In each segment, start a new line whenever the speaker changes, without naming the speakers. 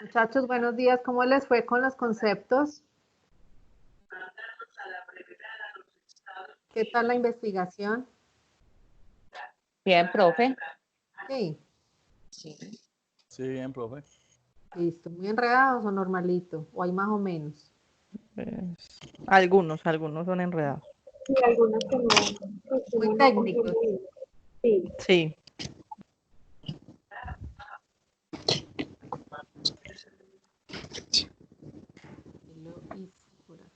Muchachos, buenos días. ¿Cómo les fue con los conceptos? ¿Qué tal la investigación?
Bien, profe.
Sí,
Sí.
Sí, bien, profe.
listo. ¿Muy enredados o normalito? ¿O hay más o menos?
Algunos son enredados.
Sí, algunos que no, pues, que
Muy
uno no
técnicos.
comprende bien. Sí.
Sí.
Lo hice por acá.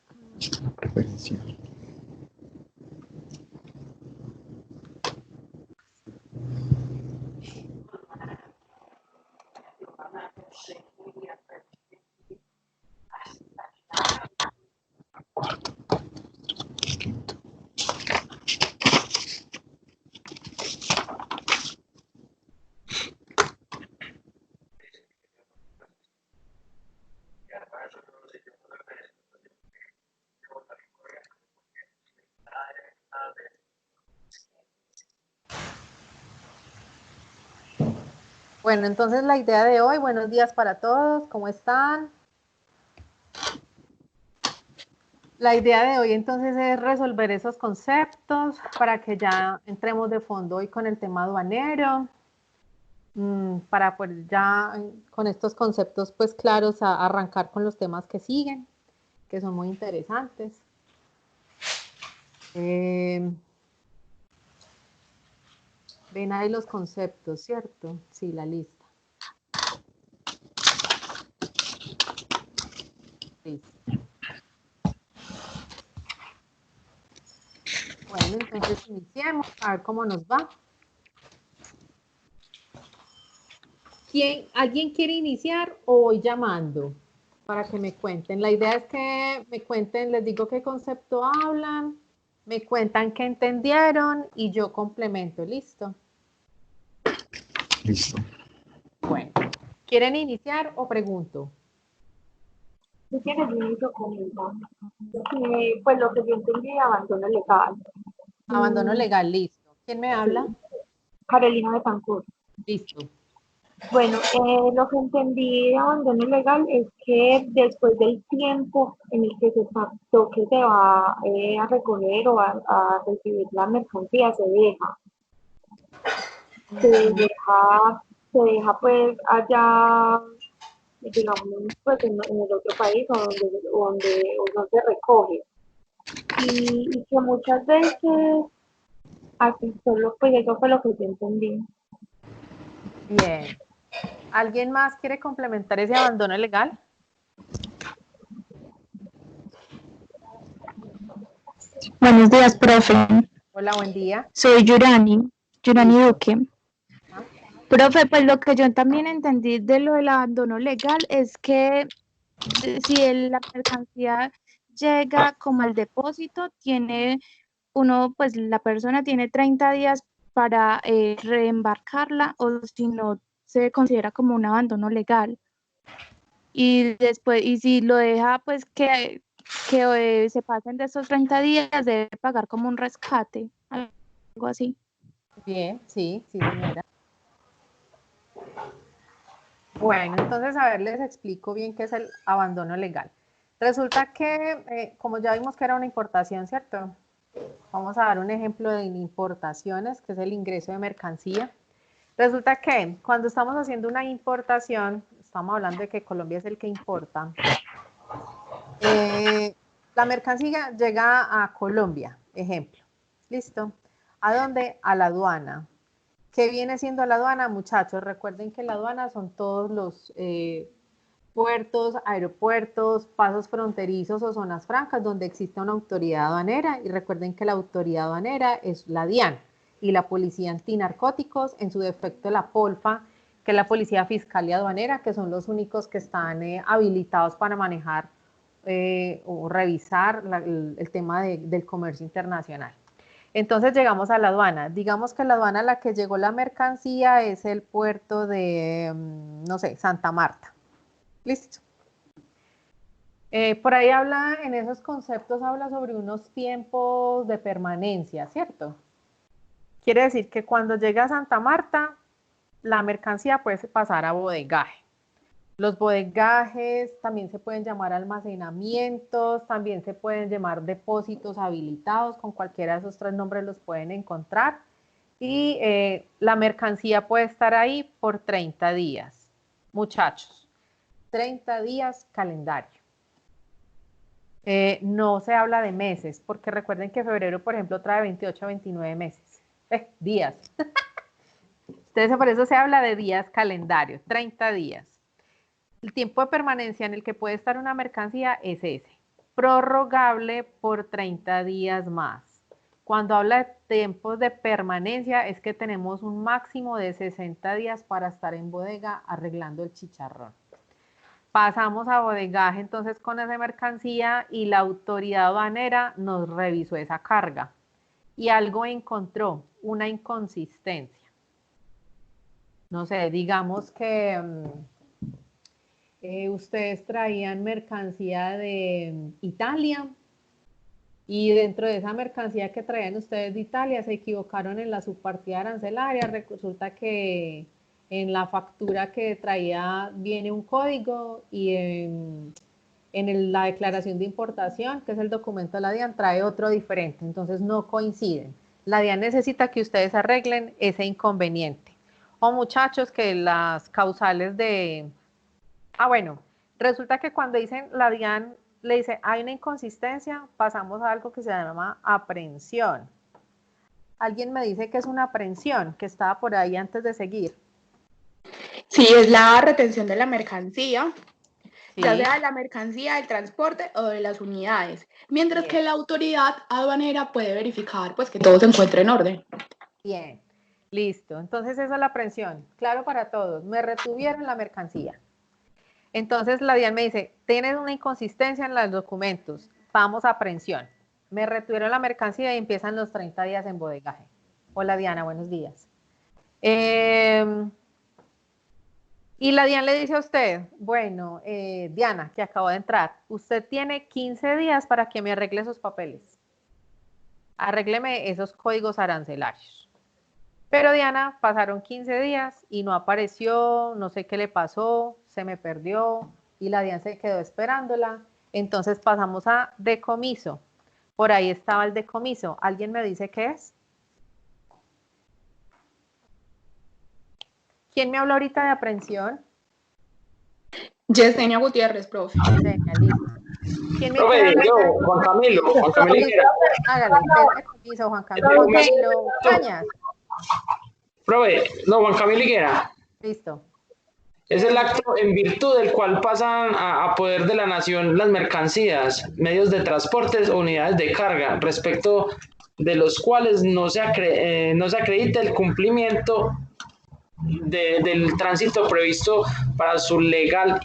Bueno, entonces la idea de hoy, buenos días para todos, ¿cómo están? La idea de hoy entonces es resolver esos conceptos para que ya entremos de fondo hoy con el tema aduanero, para poder ya con estos conceptos pues claros a arrancar con los temas que siguen, que son muy interesantes. Ven ahí los conceptos, ¿cierto? Sí, la lista. Listo. Bueno, entonces iniciemos, a ver cómo nos va. ¿Alguien quiere iniciar o voy llamando para que me cuenten? La idea es que me cuenten, les digo qué concepto hablan, me cuentan qué entendieron y yo complemento, ¿listo?
Listo.
Bueno, ¿quieren iniciar o pregunto?
Si quieres, yo inicio con eso. Pues lo que yo entendí, abandono legal.
Abandono legal, listo. ¿Quién me habla?
Carolina Betancourt.
Listo.
Bueno, lo que entendí de abandono legal es que después del tiempo en el que se pactó que se va a recoger o a recibir la mercancía, se deja pues allá, digamos, pues en el otro país o no se recoge. Y que muchas veces así solo, pues eso fue lo que yo entendí.
Bien. ¿Alguien más quiere complementar ese abandono legal?
Buenos días, profe.
Hola, buen día.
Soy Yurani
Listo.
Duque.
¿Ah?
Profe, pues lo que yo también entendí de lo del abandono legal es que si la mercancía llega como al depósito, pues la persona tiene 30 días para reembarcarla o si no, se considera como un abandono legal. Y después, y si lo deja, pues que se pasen de esos 30 días, debe pagar como un rescate, algo así.
Bien, sí, señora. Bueno, entonces, a ver, les explico bien qué es el abandono legal. Resulta que, como ya vimos que era una importación, ¿cierto? Vamos a dar un ejemplo de importaciones, que es el ingreso de mercancía. Resulta que cuando estamos haciendo una importación, estamos hablando de que Colombia es el que importa, la mercancía llega a Colombia, ejemplo. ¿Listo? ¿A dónde? A la aduana. ¿Qué viene siendo la aduana, muchachos? Recuerden que la aduana son todos los puertos, aeropuertos, pasos fronterizos o zonas francas donde existe una autoridad aduanera. Y recuerden que la autoridad aduanera es la DIAN y la Policía Antinarcóticos, en su defecto la POLFA, que es la Policía Fiscal y Aduanera, que son los únicos que están habilitados para manejar o revisar el tema del comercio internacional. Entonces llegamos a la aduana. Digamos que la aduana a la que llegó la mercancía es el puerto de, no sé, Santa Marta. Listo. Por ahí habla, en esos conceptos habla sobre unos tiempos de permanencia, ¿cierto? Quiere decir que cuando llega a Santa Marta, la mercancía puede pasar a bodegaje. Los bodegajes también se pueden llamar almacenamientos, también se pueden llamar depósitos habilitados, con cualquiera de esos tres nombres los pueden encontrar. Y la mercancía puede estar ahí por 30 días. Muchachos, 30 días calendario. No se habla de meses, porque recuerden que febrero, por ejemplo, trae 28 a 29 meses. Días. Entonces, por eso se habla de días calendario, 30 días. El tiempo de permanencia en el que puede estar una mercancía es ese, prorrogable por 30 días más. Cuando habla de tiempos de permanencia es que tenemos un máximo de 60 días para estar en bodega arreglando el chicharrón. Pasamos a bodegaje entonces con esa mercancía y la autoridad aduanera nos revisó esa carga y algo encontró, una inconsistencia. No sé, digamos que ustedes traían mercancía de Italia y dentro de esa mercancía que traían ustedes de Italia se equivocaron en la subpartida arancelaria. Resulta que en la factura que traía viene un código y en la declaración de importación, que es el documento de la DIAN, trae otro diferente, entonces no coinciden. La DIAN necesita que ustedes arreglen ese inconveniente. O muchachos, que las causales de... bueno, resulta que cuando dicen la DIAN le dice hay una inconsistencia, pasamos a algo que se llama aprehensión. Alguien me dice que es una aprehensión, que estaba por ahí antes de seguir.
Sí, es la retención de la mercancía,
Sí.
ya sea de la mercancía, del transporte o de las unidades, mientras que la autoridad aduanera puede verificar pues que todo se encuentre en orden.
Bien, listo. Entonces esa es la aprehensión, claro para todos. Me retuvieron la mercancía. Entonces la DIAN me dice, tienes una inconsistencia en los documentos, vamos a aprehensión. Me retuvieron la mercancía y empiezan los 30 días en bodegaje. Hola Diana, buenos días. Y la DIAN le dice a usted, bueno, Diana, que acabo de entrar, usted tiene 15 días para que me arregle esos papeles. Arrégleme esos códigos arancelarios. Pero Diana, pasaron 15 días y no apareció, no sé qué le pasó, se me perdió y la DIAN se quedó esperándola. Entonces pasamos a decomiso. Por ahí estaba el decomiso. ¿Alguien me dice qué es? ¿Quién me habló ahorita de aprehensión?
Yesenia Gutiérrez, profe.
Yesenia, listo. ¿Quién me
Profe,
quiere hablar?
yo, Juan Camilo Higuera.
Hágale, decomiso, Juan Camilo. Juan Camilo Cañas.
Profe, no, Juan Camilo Higuera.
Listo.
Es el acto en virtud del cual pasan a poder de la nación las mercancías, medios de transportes o unidades de carga, respecto de los cuales no se acredita el cumplimiento del tránsito previsto para su legal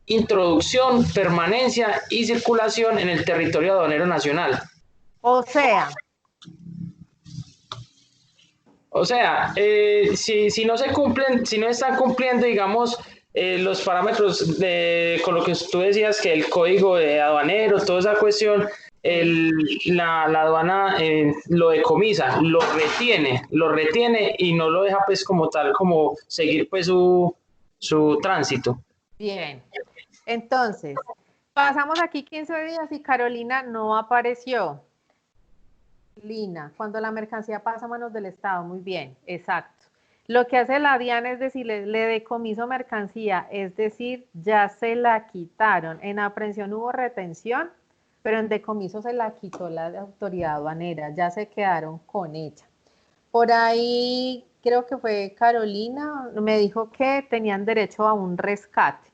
introducción, permanencia y circulación en el territorio aduanero nacional.
O sea,
si no se cumplen, si no están cumpliendo, digamos, los parámetros con lo que tú decías, que el código de aduanero, toda esa cuestión, la aduana lo decomisa, lo retiene y no lo deja pues como tal, como seguir pues su tránsito.
bien. Entonces, pasamos aquí 15 días y Carolina no apareció. Lina, cuando la mercancía pasa a manos del Estado, muy bien, exacto. Lo que hace la DIAN es decir, le decomiso mercancía, es decir, ya se la quitaron. En aprehensión hubo retención, pero en decomiso se la quitó la autoridad aduanera, ya se quedaron con ella. Por ahí, creo que fue Carolina, me dijo que tenían derecho a un rescate.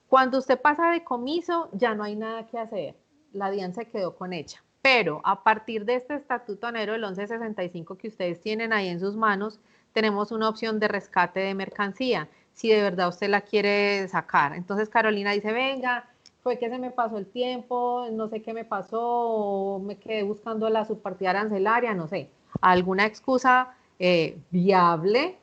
Cuando usted pasa de decomiso, ya no hay nada que hacer, la DIAN se quedó con ella. Pero a partir de este estatuto aduanero del 1165 que ustedes tienen ahí en sus manos, tenemos una opción de rescate de mercancía, si de verdad usted la quiere sacar. Entonces Carolina dice, venga, fue que se me pasó el tiempo, no sé qué me pasó, me quedé buscando la subpartida arancelaria, no sé, alguna excusa viable,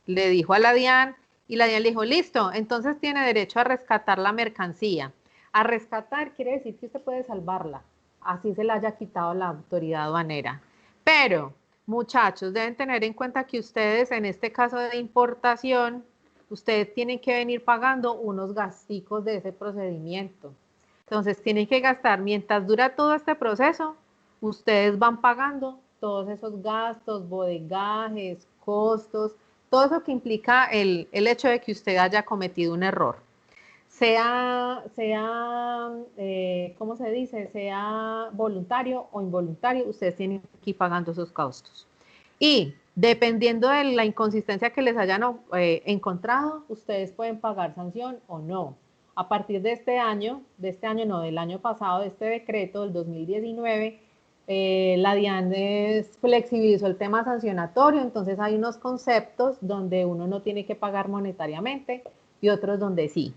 le dijo a la DIAN, y la DIAN le dijo, listo, entonces tiene derecho a rescatar la mercancía. A rescatar quiere decir que usted puede salvarla, así se la haya quitado la autoridad aduanera. Pero, muchachos, deben tener en cuenta que ustedes, en este caso de importación, ustedes tienen que venir pagando unos gasticos de ese procedimiento. Entonces, tienen que gastar, mientras dura todo este proceso, ustedes van pagando todos esos gastos, bodegajes, costos, todo eso que implica el hecho de que usted haya cometido un error. ¿Cómo se dice? Sea voluntario o involuntario, ustedes tienen que ir pagando esos costos. Y dependiendo de la inconsistencia que les hayan encontrado, ustedes pueden pagar sanción o no. A partir de este año no, del año pasado, de este decreto del 2019, la DIAN flexibilizó el tema sancionatorio, entonces hay unos conceptos donde uno no tiene que pagar monetariamente y otros donde sí.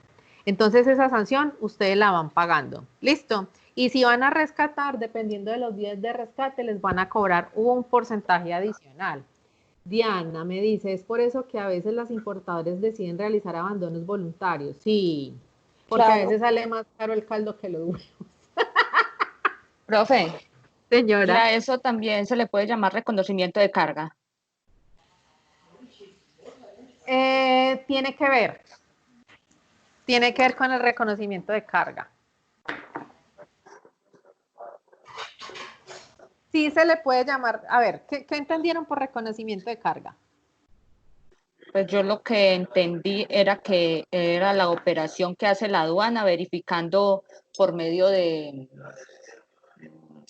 Entonces esa sanción ustedes la van pagando. ¿Listo? Y si van a rescatar, dependiendo de los días de rescate, les van a cobrar un porcentaje adicional. Diana me dice, es por eso que a veces las importadoras deciden realizar abandonos voluntarios. Sí, porque a veces sale más caro el caldo que los huevos.
Profe, y
Señora.
a eso también se le puede llamar reconocimiento de carga.
Tiene que ver con el reconocimiento de carga. Sí se le puede llamar, a ver, ¿qué entendieron por reconocimiento de carga?
Pues yo lo que entendí era que era la operación que hace la aduana verificando por medio de,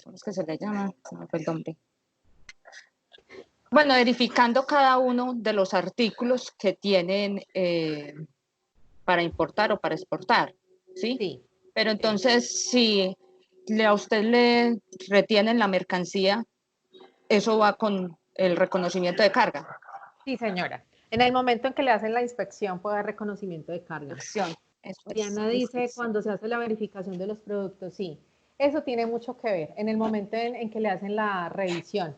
¿cómo es que se le llama? Se me fue el nombre. Bueno, verificando cada uno de los artículos que tienen para importar o para exportar, ¿sí?
Sí.
Pero entonces, si a usted le retienen la mercancía, eso va con el reconocimiento de carga.
Sí, señora. En el momento en que le hacen la inspección, puede haber reconocimiento de carga. Diana dice, cuando se hace la verificación de los productos, sí. Eso tiene mucho que ver en el momento en que le hacen la revisión.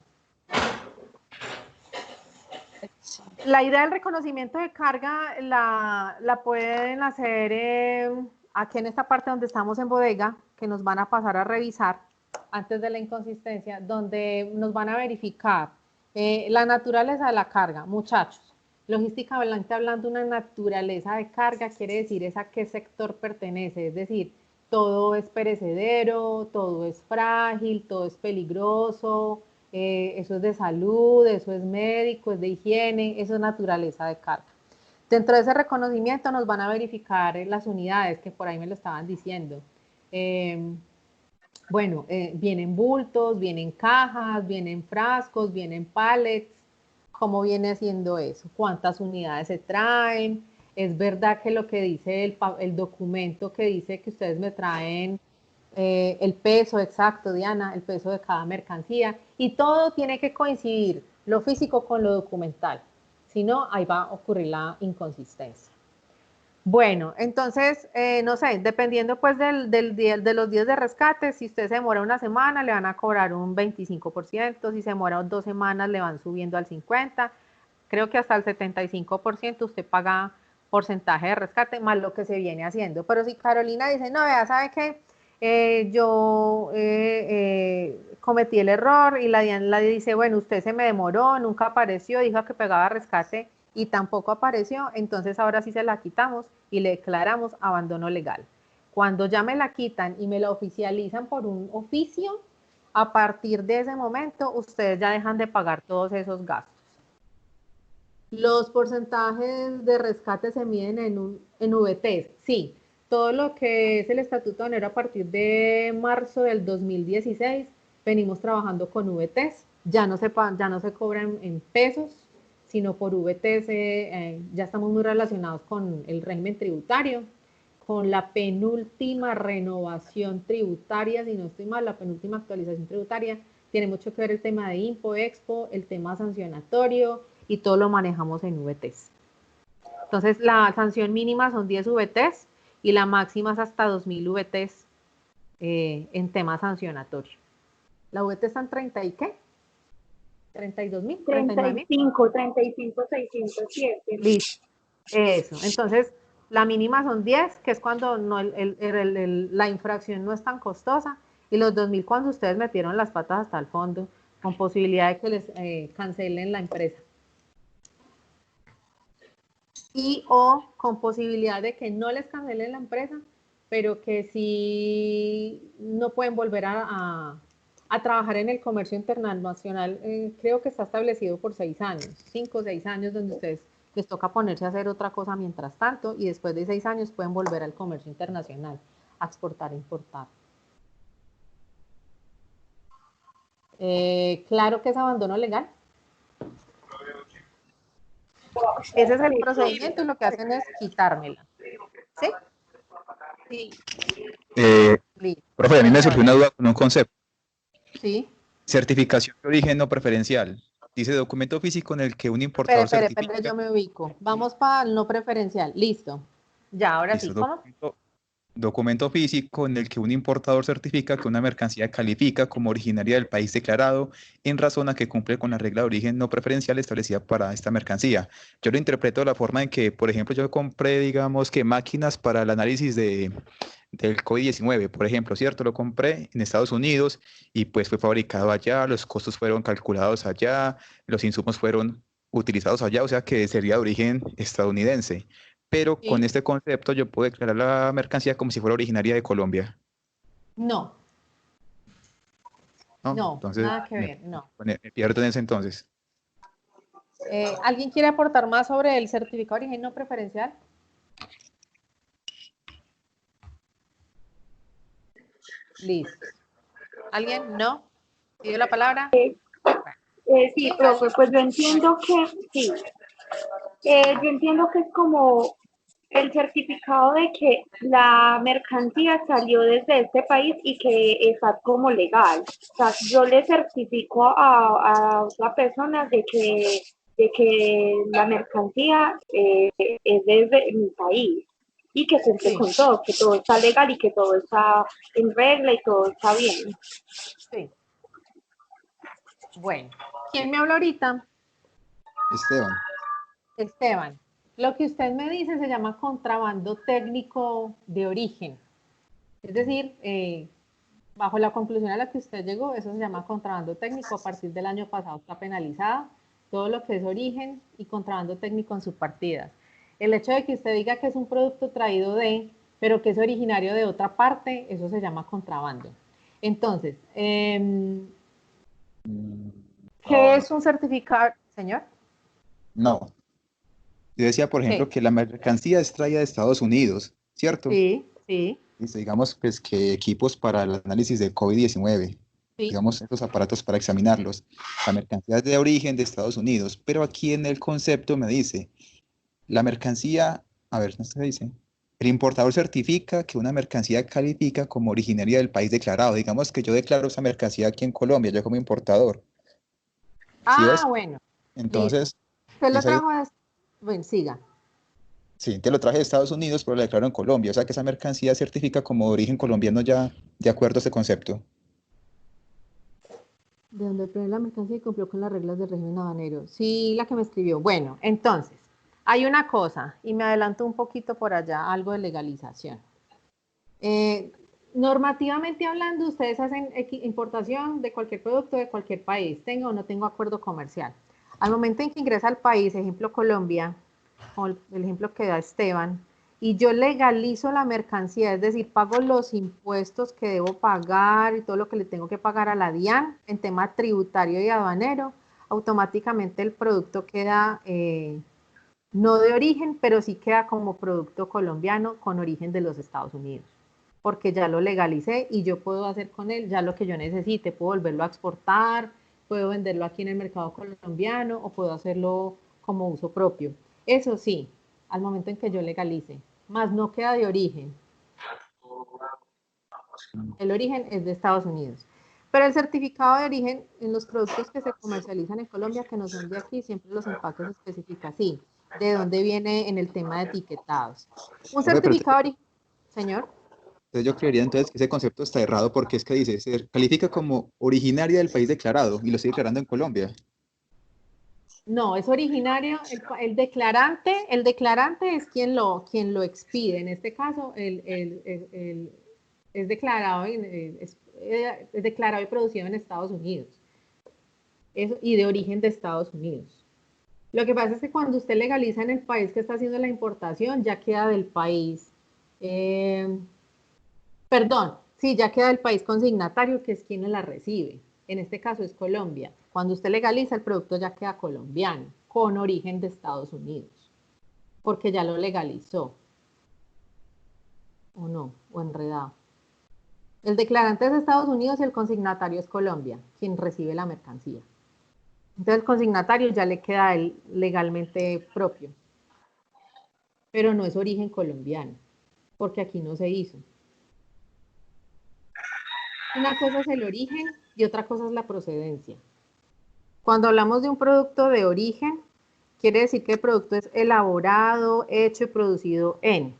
La idea del reconocimiento de carga la pueden hacer aquí en esta parte donde estamos en bodega, que nos van a pasar a revisar antes de la inconsistencia, donde nos van a verificar la naturaleza de la carga. Muchachos, logísticamente hablando, una naturaleza de carga quiere decir es a qué sector pertenece, es decir, todo es perecedero, todo es frágil, todo es peligroso, eso es de salud, eso es médico, es de higiene, eso es naturaleza de carga. Dentro de ese reconocimiento nos van a verificar las unidades, que por ahí me lo estaban diciendo. Vienen bultos, vienen cajas, vienen frascos, vienen pallets. ¿Cómo viene haciendo eso? ¿Cuántas unidades se traen? Es verdad que lo que dice el documento que dice que ustedes me traen el peso exacto, Diana, el peso de cada mercancía, y todo tiene que coincidir, lo físico con lo documental, si no, ahí va a ocurrir la inconsistencia. Bueno, entonces, no sé, dependiendo pues de los días de rescate, si usted se demora una semana, le van a cobrar un 25%, si se demora 2 semanas, le van subiendo al 50%, creo que hasta el 75% usted paga porcentaje de rescate, más lo que se viene haciendo. Pero si Carolina dice, no, vea, ¿sabe qué? Yo cometí el error y la Diana dice, bueno, usted se me demoró, nunca apareció, dijo que pegaba rescate y tampoco apareció, entonces ahora sí se la quitamos y le declaramos abandono legal. Cuando ya me la quitan y me la oficializan por un oficio, a partir de ese momento ustedes ya dejan de pagar todos esos gastos. Los porcentajes de rescate se miden en VTs, sí. Todo lo que es el estatuto aduanero a partir de marzo del 2016, venimos trabajando con VTs, ya no se cobran en pesos, sino por VTs, ya estamos muy relacionados con el régimen tributario, con la penúltima renovación tributaria, si no estoy mal, la penúltima actualización tributaria, tiene mucho que ver el tema de Impo, Expo, el tema sancionatorio, y todo lo manejamos en VTs. Entonces, la sanción mínima son 10 VTs, y la máxima es hasta 2.000 VTs en tema sancionatorio. ¿La VT está en 30 y qué? ¿32.000?
35,607.
Listo. Eso. Entonces, la mínima son 10, que es cuando no, la infracción no es tan costosa, y los 2.000 cuando ustedes metieron las patas hasta el fondo, con posibilidad de que les cancelen la empresa. y o con posibilidad de que no les cancelen la empresa, pero que sí no pueden volver a trabajar en el comercio internacional. Creo que está establecido por 6 años, 5 o 6 años, donde ustedes les toca ponerse a hacer otra cosa mientras tanto, y después de 6 años pueden volver al comercio internacional, a exportar e importar. Claro que es abandono legal. Ese es el procedimiento y lo que hacen es quitármela. ¿Sí? Sí. Listo.
Profe, a mí me surgió una duda con un concepto.
Sí.
Certificación de origen no preferencial. Dice documento físico en el que un importador certifica.
Espere, yo me ubico. Vamos para el no preferencial. Listo. Ya, ahora
Listo,
sí. ¿Cómo?
documento físico en el que un importador certifica que una mercancía califica como originaria del país declarado en razón a que cumple con la regla de origen no preferencial establecida para esta mercancía. Yo lo interpreto de la forma en que, por ejemplo, yo compré, digamos que máquinas para el análisis del COVID-19, por ejemplo, ¿cierto? Lo compré en Estados Unidos y pues fue fabricado allá, los costos fueron calculados allá, los insumos fueron utilizados allá, o sea que sería de origen estadounidense. Pero con
Sí.
este concepto yo puedo declarar la mercancía como si fuera originaria de Colombia,
No,
¿no?
no,
Entonces
nada que ver, no.
me pierdo en ese entonces.
¿Alguien quiere aportar más sobre el certificado de origen no preferencial? Listo. ¿Alguien? ¿No? ¿Pidió la palabra?
Sí, profe, pues yo entiendo que sí. Yo entiendo que es como el certificado de que la mercancía salió desde este país y que está como legal. O sea, yo le certifico a otra persona de que la mercancía es desde mi país y que cumple
Sí,
con todo, que todo está legal y que todo está en regla y todo está bien.
sí. Bueno, ¿quién me habla ahorita?
Esteban.
Esteban. Lo que usted me dice se llama contrabando técnico de origen. Es decir, bajo la conclusión a la que usted llegó, eso se llama contrabando técnico. A partir del año pasado está penalizado todo lo que es origen y contrabando técnico en sus partidas. El hecho de que usted diga que es un producto traído de, pero que es originario de otra parte, eso se llama contrabando. Entonces, ¿qué es un certificado, señor?
No. Yo decía, por ejemplo,
¿Qué?
que la mercancía es traída de Estados Unidos, ¿cierto?
Sí, sí,
Listo, digamos pues, que equipos para el análisis del COVID-19,
sí.
digamos, estos aparatos para examinarlos. La mercancía es de origen de Estados Unidos, pero aquí en el concepto me dice, la mercancía, a ver, ¿no se dice? El importador certifica que una mercancía califica como originaria del país declarado. Digamos que yo declaro esa mercancía aquí en Colombia, yo como importador. ¿Sí
Ah,
ves?
bueno, listo.
Entonces,
Usted lo
es ahí,
trajo a... Bueno, siga.
sí, te lo traje de Estados Unidos, pero lo declaro en Colombia. O sea que esa mercancía certifica como origen colombiano ya de acuerdo a este concepto.
De donde obtiene la mercancía y cumplió con las reglas del régimen aduanero. Sí, la que me escribió. Bueno, entonces, hay una cosa, y me adelanto un poquito por allá, algo de legalización. Eh, Normativamente hablando, ustedes hacen importación de cualquier producto de cualquier país, tenga o no tenga acuerdo comercial. Al momento en que ingresa al país, ejemplo Colombia, como el ejemplo que da Esteban, y yo legalizo la mercancía, es decir, pago los impuestos que debo pagar y todo lo que le tengo que pagar a la DIAN en tema tributario y aduanero, automáticamente el producto queda no de origen, pero sí queda como producto colombiano con origen de los Estados Unidos, porque ya lo legalicé y yo puedo hacer con él ya lo que yo necesite, puedo volverlo a exportar, puedo venderlo aquí en el mercado colombiano o puedo hacerlo como uso propio. Eso sí, al momento en que yo legalice, más no queda de origen. El origen es de Estados Unidos. Pero el certificado de origen en los productos que se comercializan en Colombia, que no son de aquí, siempre los empaques especifica así, de dónde viene en el tema de etiquetados. Un
Profe, pero
certificado de origen, señor.
entonces yo creería entonces que ese concepto está errado porque es que dice, se califica como originaria del país declarado y lo estoy declarando en Colombia.
No, es originario, el declarante es quien lo expide. En este caso, es declarado, es declarado y producido en Estados Unidos y de origen de Estados Unidos. Lo que pasa es que cuando usted legaliza en el país que está haciendo la importación, ya queda del país. Perdón, sí, ya queda del país consignatario, que es quien la recibe. En este caso es Colombia. Cuando usted legaliza, el producto ya queda colombiano, con origen de Estados Unidos, porque ya lo legalizó. ¿O no? ¿O enredado? El declarante es Estados Unidos y el consignatario es Colombia, quien recibe la mercancía. Entonces el consignatario ya le queda legalmente propio, pero no es origen colombiano, porque aquí no se hizo. Una cosa es el origen y otra cosa es la procedencia. Cuando hablamos de un producto de origen, quiere decir que el producto es elaborado, hecho y producido en.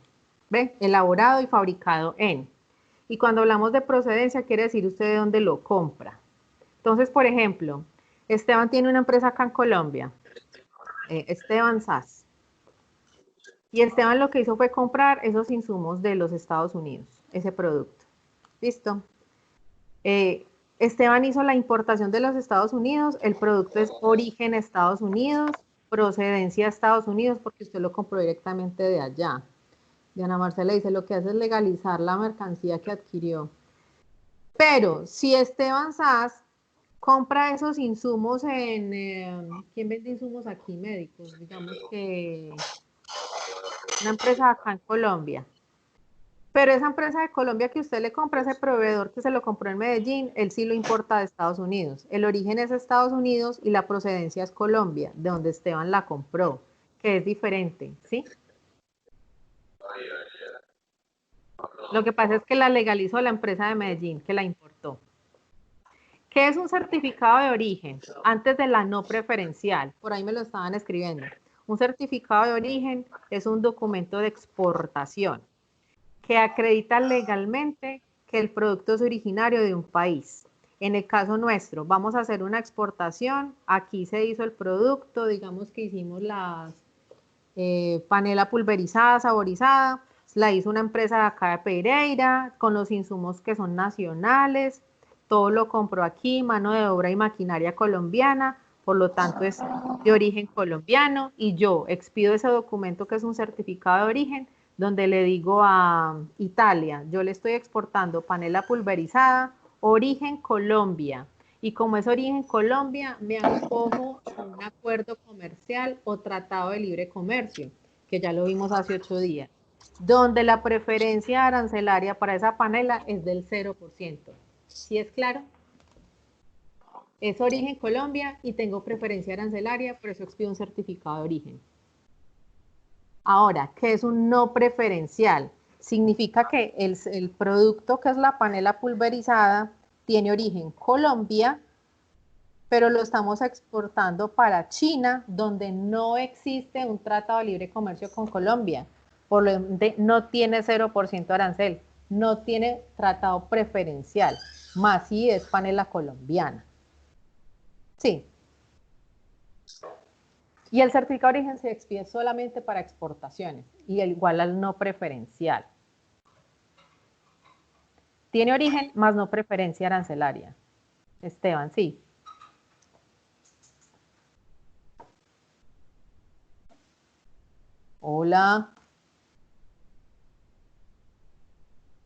¿Ve? Elaborado y fabricado en. Y cuando hablamos de procedencia, quiere decir usted de dónde lo compra. Entonces, por ejemplo, Esteban tiene una empresa acá en Colombia, Esteban SAS. Y Esteban lo que hizo fue comprar esos insumos de los Estados Unidos, ese producto. ¿Listo? Esteban hizo la importación de los Estados Unidos, el producto es origen Estados Unidos, procedencia Estados Unidos, porque usted lo compró directamente de allá. Diana Marcela dice, lo que hace es legalizar la mercancía que adquirió. Pero si Esteban SAS compra esos insumos en... ¿quién vende insumos aquí médicos? Digamos que una empresa acá en Colombia. Pero esa empresa de Colombia que usted le compra, ese proveedor que se lo compró en Medellín, él sí lo importa de Estados Unidos. El origen es Estados Unidos y la procedencia es Colombia, de donde Esteban la compró, que es diferente, ¿sí? Lo que pasa es que la legalizó la empresa de Medellín, que la importó. ¿Qué es un certificado de origen? Antes de la no preferencial, por ahí me lo estaban escribiendo. Un certificado de origen es un documento de exportación que acredita legalmente que el producto es originario de un país. En el caso nuestro, vamos a hacer una exportación, aquí se hizo el producto, digamos que hicimos las panela pulverizada, saborizada, la hizo una empresa de acá de Pereira, con los insumos que son nacionales, todo lo compró aquí, mano de obra y maquinaria colombiana, por lo tanto es de origen colombiano, y yo expido ese documento que es un certificado de origen, donde le digo a Italia, yo le estoy exportando panela pulverizada, origen Colombia, y como es origen Colombia, me acojo a un acuerdo comercial o tratado de libre comercio, que ya lo vimos hace 8 días, donde la preferencia arancelaria para esa panela es del 0%. ¿Sí es claro? Es origen Colombia y tengo preferencia arancelaria, por eso expido un certificado de origen. Ahora, ¿qué es un no preferencial? Significa que el producto que es la panela pulverizada tiene origen Colombia, pero lo estamos exportando para China, donde no existe un tratado de libre comercio con Colombia. Por lo tanto, no tiene 0% arancel, no tiene tratado preferencial, más si es panela colombiana. Sí. Y el certificado de origen se expide solamente para exportaciones, y igual al no preferencial. Tiene origen, más no preferencia arancelaria. Esteban, sí. Hola.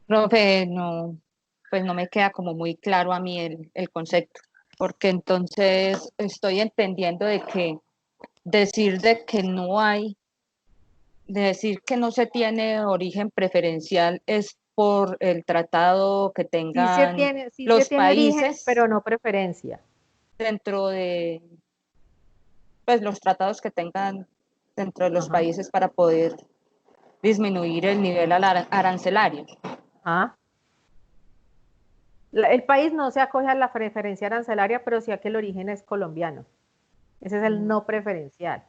Profe, no, pues no me queda como muy claro a mí el concepto, porque entonces estoy entendiendo de que decir de que no hay, de decir que no se tiene origen preferencial es por el tratado que tengan
Sí se
los
tiene origen,
países
pero no preferencia.
dentro de, pues los tratados que tengan dentro de los
Ajá.
países para poder disminuir el nivel arancelario.
Ajá. El país no se acoge a la preferencia arancelaria, pero sí a que el origen es colombiano. Ese es el no preferencial.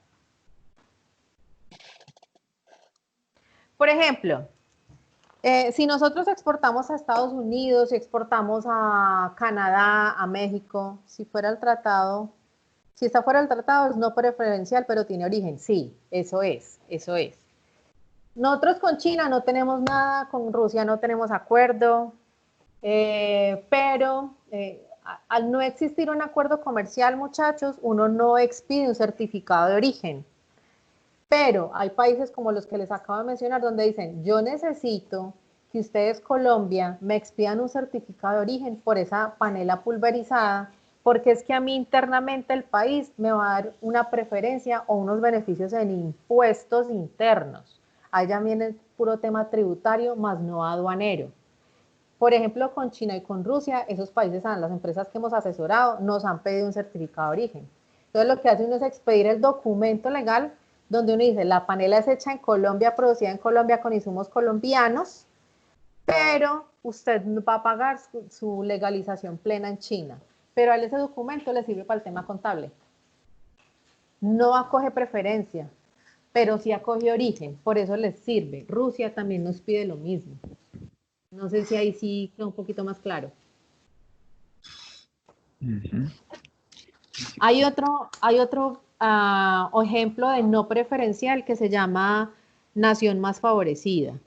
Por ejemplo, si nosotros exportamos a Estados Unidos, si exportamos a Canadá, a México, si fuera el tratado, si está fuera del tratado es no preferencial, pero tiene origen. Sí, eso es, eso es. Nosotros con China no tenemos nada, con Rusia no tenemos acuerdo, pero al no existir un acuerdo comercial, muchachos, uno no expide un certificado de origen. Pero hay países como los que les acabo de mencionar donde dicen, yo necesito que ustedes, Colombia, me expidan un certificado de origen por esa panela pulverizada, porque es que a mí internamente el país me va a dar una preferencia o unos beneficios en impuestos internos. Ahí ya viene el puro tema tributario, más no aduanero. Por ejemplo, con China y con Rusia, esos países, las empresas que hemos asesorado, nos han pedido un certificado de origen. Entonces, lo que hace uno es expedir el documento legal donde uno dice, la panela es hecha en Colombia, producida en Colombia con insumos colombianos, pero usted va a pagar su legalización plena en China. Pero a él ese documento le sirve para el tema contable. No acoge preferencia, pero sí acoge origen, por eso les sirve. Rusia también nos pide lo mismo. No sé si ahí sí queda un poquito más claro. Hay otro ejemplo de no preferencial que se llama nación más favorecida.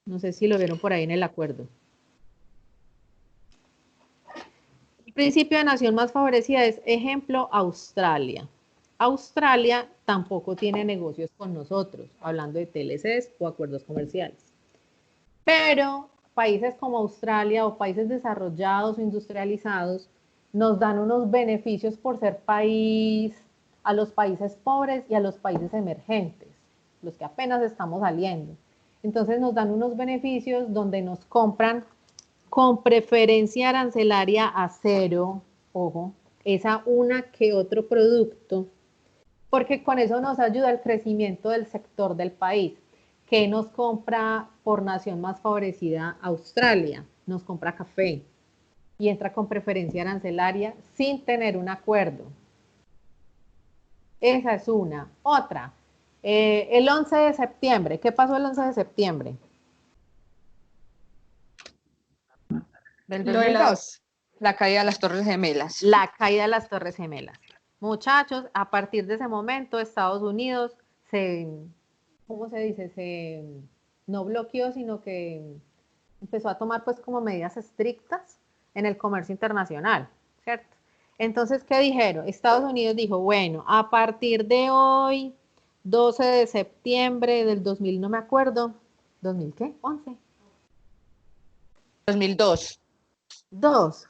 No sé si lo vieron por ahí en el acuerdo. El principio de nación más favorecida es, ejemplo, Australia. Australia tampoco tiene negocios con nosotros, hablando de TLCs o acuerdos comerciales. Pero países como Australia o países desarrollados o industrializados nos dan unos beneficios por ser país a los países pobres y a los países emergentes, los que apenas estamos saliendo. Entonces nos dan unos beneficios donde nos compran con preferencia arancelaria a cero, ojo, esa una que otro producto, porque con eso nos ayuda el crecimiento del sector del país. ¿Qué nos compra por nación más favorecida? Australia, nos compra café y entra con preferencia arancelaria sin tener un acuerdo. Esa es una. Otra, el 11 de septiembre. ¿Qué pasó el 11 de septiembre?
Del
Lo de la-
2002, la caída de las Torres Gemelas.
La caída de las Torres Gemelas. Muchachos, a partir de ese momento, Estados Unidos ¿cómo se dice? No bloqueó, sino que empezó a tomar pues como medidas estrictas en el comercio internacional, ¿cierto? Entonces, ¿qué dijeron? Estados Unidos dijo, bueno, a partir de hoy, 12 de septiembre del 2000, no me acuerdo, ¿2000 qué? 11.
2002.
2.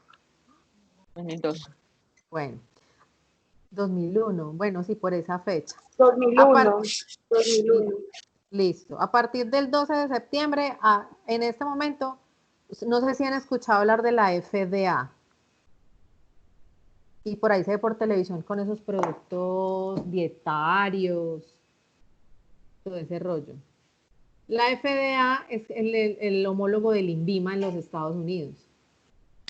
2002.
Bueno, 2001, bueno, sí, por esa fecha.
2001. 2001.
Listo. A partir del 12 de septiembre, en este momento, no sé si han escuchado hablar de la FDA. Y por ahí se ve por televisión con esos productos dietarios, todo ese rollo. La FDA es el homólogo del INVIMA en los Estados Unidos.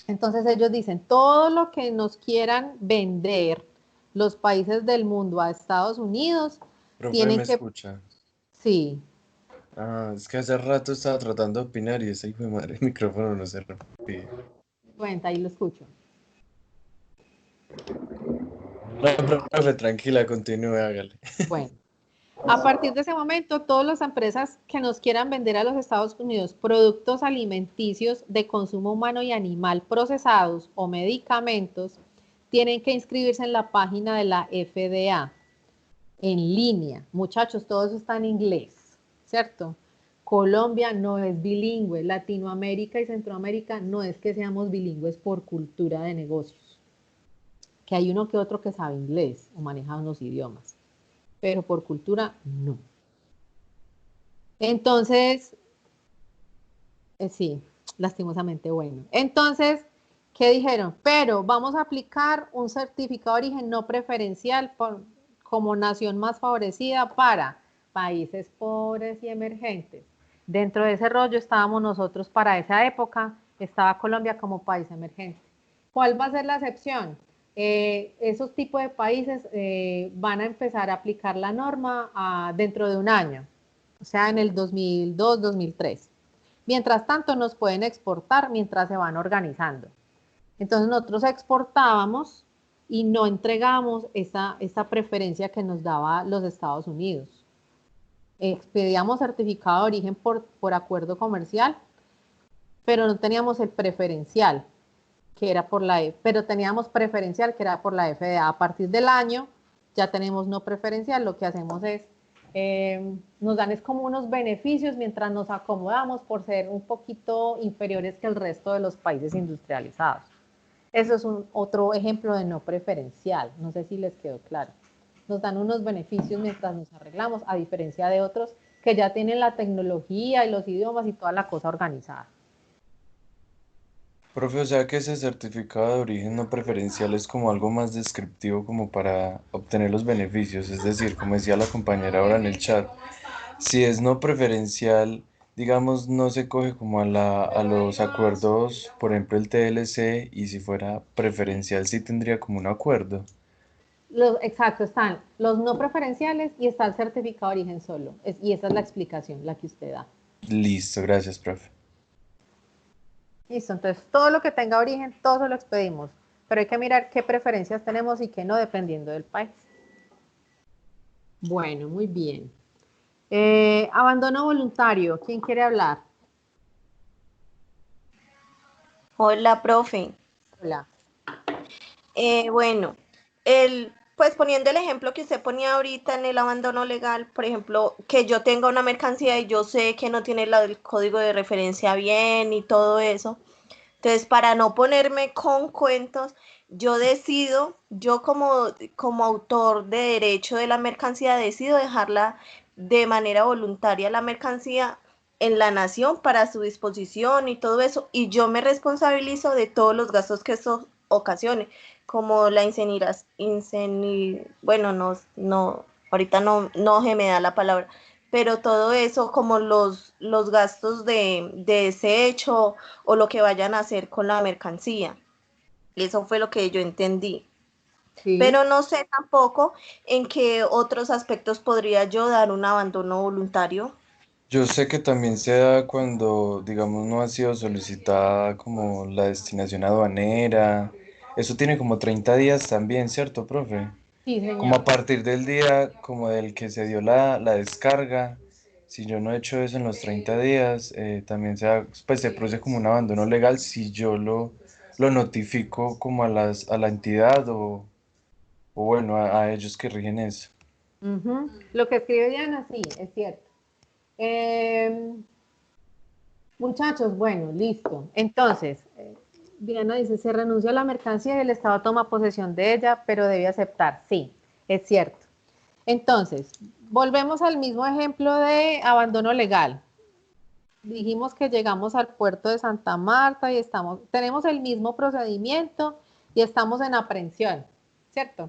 Entonces ellos dicen, todo lo que nos quieran vender los países del mundo a Estados Unidos,
Profe,
tienen
¿me
que...
escucha?
Sí.
Ah, es que hace rato estaba tratando de opinar y ese hijo de madre el micrófono no se rompía.
Cuenta, ahí lo escucho.
No, profe, tranquila, continúe, hágale.
Bueno, a partir de ese momento, todas las empresas que nos quieran vender a los Estados Unidos productos alimenticios de consumo humano y animal procesados o medicamentos, tienen que inscribirse en la página de la FDA en línea. Muchachos, todo eso está en inglés, ¿cierto? Colombia no es bilingüe, Latinoamérica y Centroamérica no es que seamos bilingües por cultura de negocios, que hay uno que otro que sabe inglés o maneja unos idiomas, pero por cultura no. Entonces, sí, lastimosamente bueno. Entonces, ¿qué dijeron? Pero vamos a aplicar un certificado de origen no preferencial como nación más favorecida para países pobres y emergentes. Dentro de ese rollo estábamos nosotros para esa época, estaba Colombia como país emergente. ¿Cuál va a ser la excepción? Esos tipos de países van a empezar a aplicar la norma dentro de un año, o sea, en el 2002, 2003. Mientras tanto, nos pueden exportar mientras se van organizando. Entonces, nosotros exportábamos y no entregamos esa preferencia que nos daba los Estados Unidos. Expedíamos certificado de origen por acuerdo comercial, pero no teníamos el preferencial, que era por la pero teníamos preferencial, que era por la FDA. A partir del año ya tenemos no preferencial, lo que hacemos es, nos dan es como unos beneficios mientras nos acomodamos por ser un poquito inferiores que el resto de los países industrializados. Eso es otro ejemplo de no preferencial, no sé si les quedó claro. Nos dan unos beneficios mientras nos arreglamos, a diferencia de otros que ya tienen la tecnología y los idiomas y toda la cosa organizada.
Profe, o sea que ese certificado de origen no preferencial es como algo más descriptivo como para obtener los beneficios, es decir, como decía la compañera ahora en el chat, si es no preferencial, digamos, no se coge como a los acuerdos, por ejemplo, el TLC, y si fuera preferencial sí tendría como un acuerdo.
Exacto, están los no preferenciales y está el certificado de origen solo. Y esa es la explicación, la que usted da.
Listo, gracias, profe.
Listo, entonces todo lo que tenga origen, todo lo expedimos. Pero hay que mirar qué preferencias tenemos y qué no, dependiendo del país. Bueno, muy bien. Abandono voluntario, ¿quién quiere hablar?
Hola, profe.
Hola.
Bueno, pues poniendo el ejemplo que usted ponía ahorita en el abandono legal, por ejemplo, que yo tenga una mercancía y yo sé que no tiene el código de referencia bien y todo eso. Entonces, para no ponerme con cuentos, yo decido, yo como autor de derecho de la mercancía, decido dejarla de manera voluntaria la mercancía en la nación para su disposición y todo eso, y yo me responsabilizo de todos los gastos que eso ocasione, como la bueno, no, ahorita no se me da la palabra, pero todo eso como los gastos de desecho o lo que vayan a hacer con la mercancía. Eso fue lo que yo entendí.
Sí.
Pero no sé tampoco en qué otros aspectos podría yo dar un abandono voluntario.
Yo sé que también se da cuando, digamos, no ha sido solicitada como la destinación aduanera. Eso tiene como 30 días también, ¿cierto, profe?
Sí,
Como a
señor.
partir del día como del que se dio la descarga, si yo no he hecho eso en los 30 días, también pues se produce como un abandono legal si yo lo notifico como a la entidad o bueno, a ellos que rigen eso.
Lo que escribe Diana, sí, es cierto. Muchachos, bueno, listo. Entonces, Diana dice, se renuncia a la mercancía y el Estado toma posesión de ella, pero debe aceptar. Sí, es cierto. Entonces, volvemos al mismo ejemplo de abandono legal. Dijimos que llegamos al puerto de Santa Marta y tenemos el mismo procedimiento y estamos en aprehensión, ¿cierto?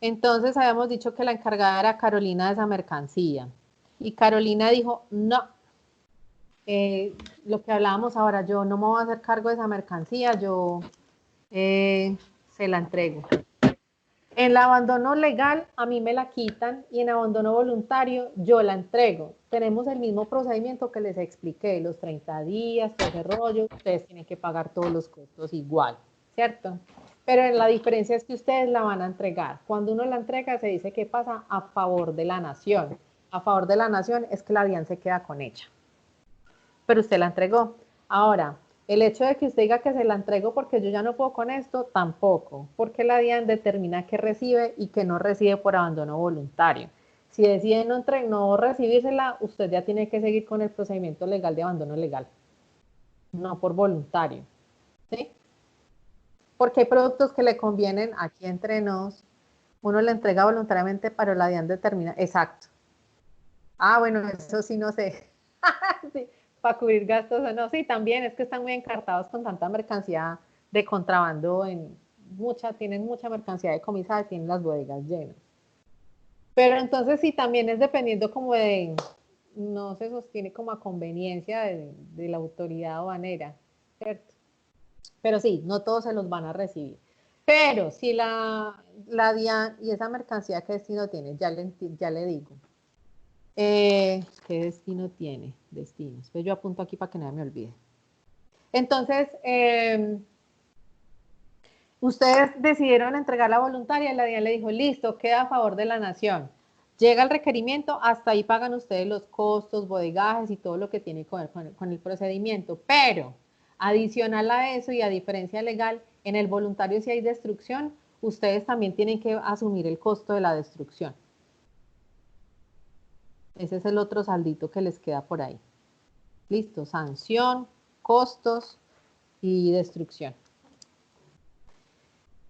Entonces habíamos dicho que la encargada era Carolina de esa mercancía. Y Carolina dijo, no, lo que hablábamos ahora, yo no me voy a hacer cargo de esa mercancía, yo se la entrego. En el abandono legal a mí me la quitan y en abandono voluntario yo la entrego. Tenemos el mismo procedimiento que les expliqué, los 30 días, todo ese rollo, ustedes tienen que pagar todos los costos igual, ¿cierto? Pero la diferencia es que ustedes la van a entregar. Cuando uno la entrega se dice que pasa a favor de la nación. A favor de la nación es que la DIAN se queda con ella. Pero usted la entregó. Ahora, el hecho de que usted diga que se la entrego porque yo ya no puedo con esto, tampoco, porque la DIAN determina qué recibe y qué no recibe por abandono voluntario. Si decide no recibírsela, usted ya tiene que seguir con el procedimiento legal de abandono legal, no por voluntario, ¿sí? Porque hay productos que le convienen, aquí entre nos, uno le entrega voluntariamente, pero la DIAN determina, exacto. Ah, bueno, eso sí no sé. Sí, para cubrir gastos o no. Sí, también es que están muy encartados con tanta mercancía de contrabando, tienen mucha mercancía decomisada y tienen las bodegas llenas. Pero entonces sí, también es dependiendo como no se sostiene como a conveniencia de la autoridad aduanera, ¿cierto? Pero sí, no todos se los van a recibir. Pero si la DIAN y esa mercancía, ¿qué destino tiene? Ya le digo. ¿Qué destino tiene? Destinos. Pues yo apunto aquí para que nadie me olvide. Entonces, ustedes decidieron entregar la voluntaria y la DIAN le dijo, listo, queda a favor de la nación. Llega el requerimiento, hasta ahí pagan ustedes los costos, bodegajes y todo lo que tiene que ver con el procedimiento. Pero Adicional a eso y a diferencia legal, en el voluntario si hay destrucción, ustedes también tienen que asumir el costo de la destrucción. Ese es el otro saldito que les queda por ahí. Listo, sanción, costos y destrucción.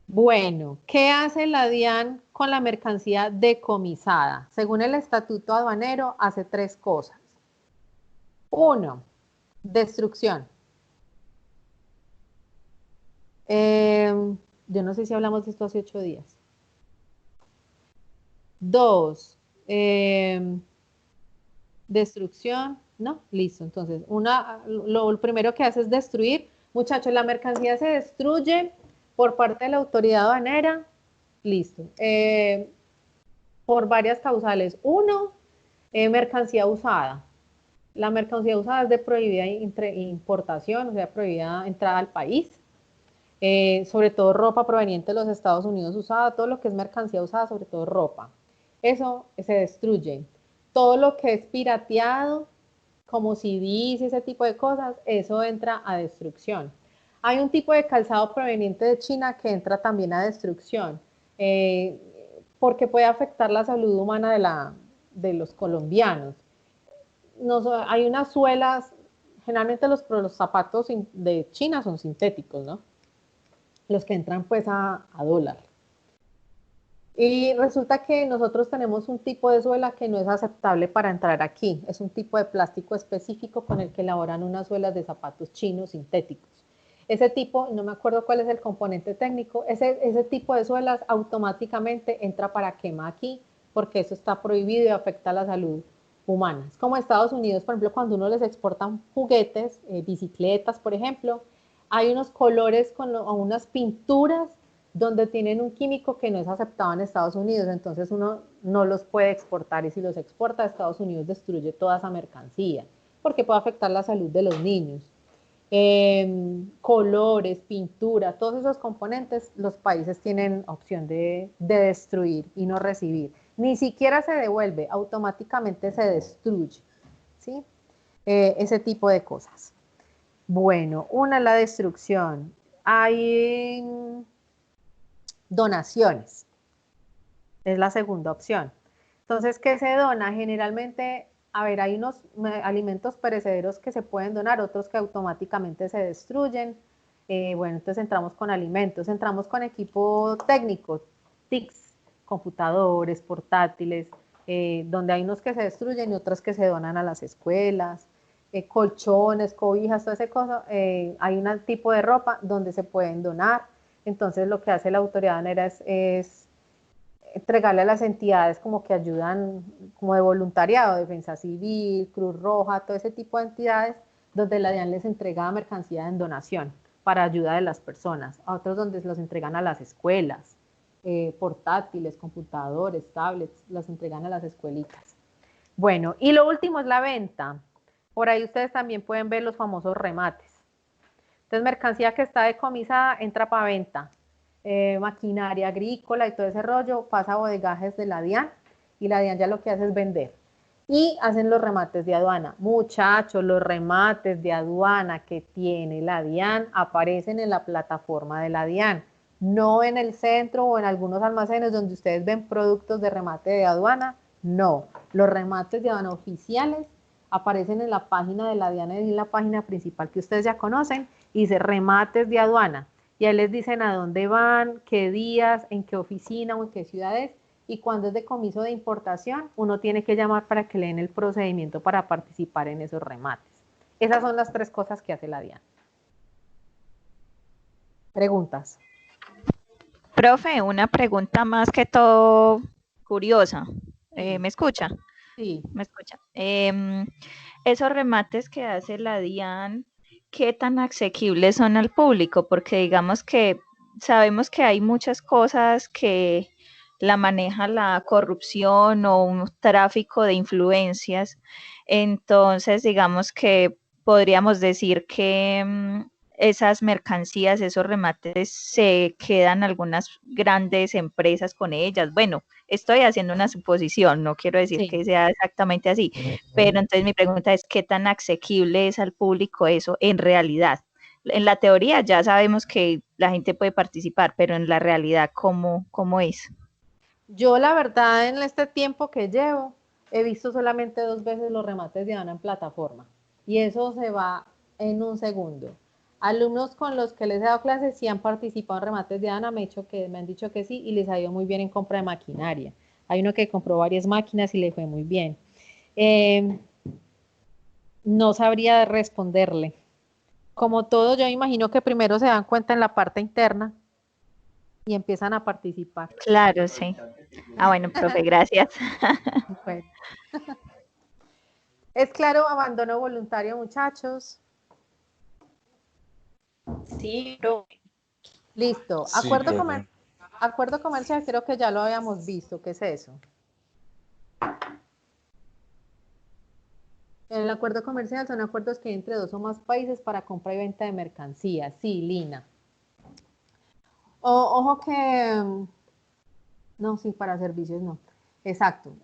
Bueno, ¿qué hace la DIAN con la mercancía decomisada? Según el estatuto aduanero, hace 3 cosas. 1, destrucción. Yo no sé si hablamos de esto hace 8 días. 2, destrucción, ¿no? Listo, entonces, lo primero que hace es destruir. Muchachos, la mercancía se destruye por parte de la autoridad aduanera, listo. Por varias causales. 1, mercancía usada. La mercancía usada es de prohibida importación, o sea, prohibida entrada al país. Sobre todo ropa proveniente de los Estados Unidos usada, todo lo que es mercancía usada, sobre todo ropa. Eso se destruye. Todo lo que es pirateado, como CDs y ese tipo de cosas, eso entra a destrucción. Hay un tipo de calzado proveniente de China que entra también a destrucción, porque puede afectar la salud humana de los colombianos. Hay unas suelas, generalmente los zapatos de China son sintéticos, ¿no? Los que entran pues a dólar. Y resulta que nosotros tenemos un tipo de suela que no es aceptable para entrar aquí. Es un tipo de plástico específico con el que elaboran unas suelas de zapatos chinos sintéticos. Ese tipo, no me acuerdo cuál es el componente técnico, ese tipo de suelas automáticamente entra para quema aquí, porque eso está prohibido y afecta a la salud humana. Es como Estados Unidos, por ejemplo, cuando uno les exportan juguetes, bicicletas, por ejemplo, hay unos colores o unas pinturas donde tienen un químico que no es aceptado en Estados Unidos, entonces uno no los puede exportar, y si los exporta a Estados Unidos destruye toda esa mercancía, porque puede afectar la salud de los niños. Colores, pintura, todos esos componentes, los países tienen opción de destruir y no recibir. Ni siquiera se devuelve, automáticamente se destruye, ¿sí? Ese tipo de cosas. Bueno, una es la destrucción. Hay donaciones. Es la segunda opción. Entonces, ¿qué se dona? Generalmente, a ver, hay unos alimentos perecederos que se pueden donar, otros que automáticamente se destruyen. Bueno, entonces entramos con alimentos, entramos con equipo técnico, TICs, computadores, portátiles, donde hay unos que se destruyen y otros que se donan a las escuelas. Colchones, cobijas, toda esa cosa. Hay un tipo de ropa donde se pueden donar. Entonces lo que hace la autoridad aduanera es entregarle a las entidades como que ayudan como de voluntariado, Defensa Civil, Cruz Roja, todo ese tipo de entidades, donde la DIAN les entrega mercancía en donación para ayuda de las personas. A otros donde los entregan a las escuelas, portátiles, computadores, tablets, las entregan a las escuelitas. Bueno, y lo último es la venta. Por ahí ustedes también pueden ver los famosos remates. Entonces, mercancía que está decomisada entra para venta. Maquinaria agrícola y todo ese rollo pasa a bodegajes de la DIAN, y la DIAN ya lo que hace es vender. Y hacen los remates de aduana. Muchachos, los remates de aduana que tiene la DIAN aparecen en la plataforma de la DIAN, no en el centro o en algunos almacenes donde ustedes ven productos de remate de aduana. No, los remates de aduana oficiales aparecen en la página de la DIAN, en la página principal que ustedes ya conocen, y dice remates de aduana, y ahí les dicen a dónde van, qué días, en qué oficina o en qué ciudades, y cuando es decomiso de importación, uno tiene que llamar para que le den el procedimiento para participar en esos remates. Esas son las 3 cosas que hace la DIAN. ¿Preguntas?
Profe, una pregunta más que todo curiosa. ¿Me escucha?
Sí.
¿Me escucha? Esos remates que hace la DIAN, ¿qué tan asequibles son al público? Porque digamos que sabemos que hay muchas cosas que la maneja la corrupción o un tráfico de influencias. Entonces, digamos que podríamos decir que esas mercancías, esos remates, se quedan algunas grandes empresas con ellas. Bueno, estoy haciendo una suposición, no quiero decir que sea exactamente así, pero entonces mi pregunta es, ¿qué tan asequible es al público eso en realidad? en la teoría ya sabemos que la gente puede participar, pero en la realidad, ¿cómo es?
Yo la verdad en este tiempo que llevo he visto solamente 2 veces los remates de aduana en plataforma y eso se va en un segundo. Alumnos con los que les he dado clases sí han participado en remates de aduana, me han dicho que sí y les ha ido muy bien en compra de maquinaria. Hay uno que compró varias máquinas y le fue muy bien. No sabría responderle. Como todo, yo imagino que primero se dan cuenta en la parte interna y empiezan a participar.
Claro, sí. Bueno, profe, gracias.
Bueno. ¿Es claro abandono voluntario, muchachos?
Sí, profe.
Listo.
Sí,
Acuerdo comercial, creo que ya lo habíamos visto. ¿Qué es eso? El acuerdo comercial son acuerdos que hay entre 2 o más países para compra y venta de mercancías. Sí, Lina. Ojo que... No, sí, para servicios no. Exacto.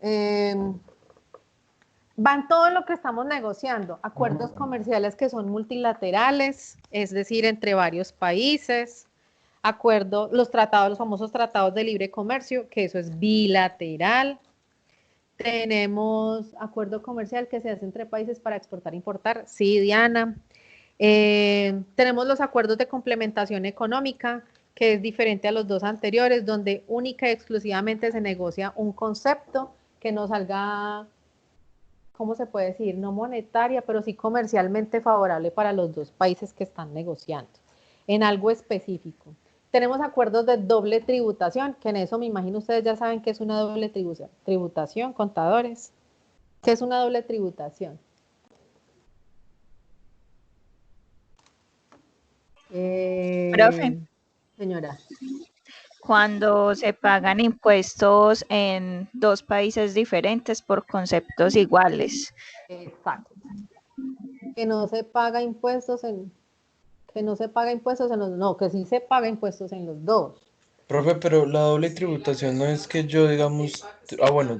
Van todo lo que estamos negociando. Acuerdos comerciales que son multilaterales, es decir, entre varios países. Los tratados, los famosos tratados de libre comercio, que eso es bilateral. Tenemos acuerdo comercial que se hace entre países para exportar e importar. Sí, Diana. Tenemos los acuerdos de complementación económica, que es diferente a los 2 anteriores, donde única y exclusivamente se negocia un concepto que no salga, ¿cómo se puede decir? No monetaria, pero sí comercialmente favorable para los 2 países que están negociando, en algo específico. Tenemos acuerdos de doble tributación, que en eso me imagino ustedes ya saben que es una doble tributación, contadores. ¿Qué es una doble tributación?
Profe,
Señora.
cuando se pagan impuestos en 2 países diferentes por conceptos iguales.
Exacto. Que no se paga impuestos que sí se paga impuestos en los 2.
profe, pero la doble tributación no es que yo, digamos, bueno,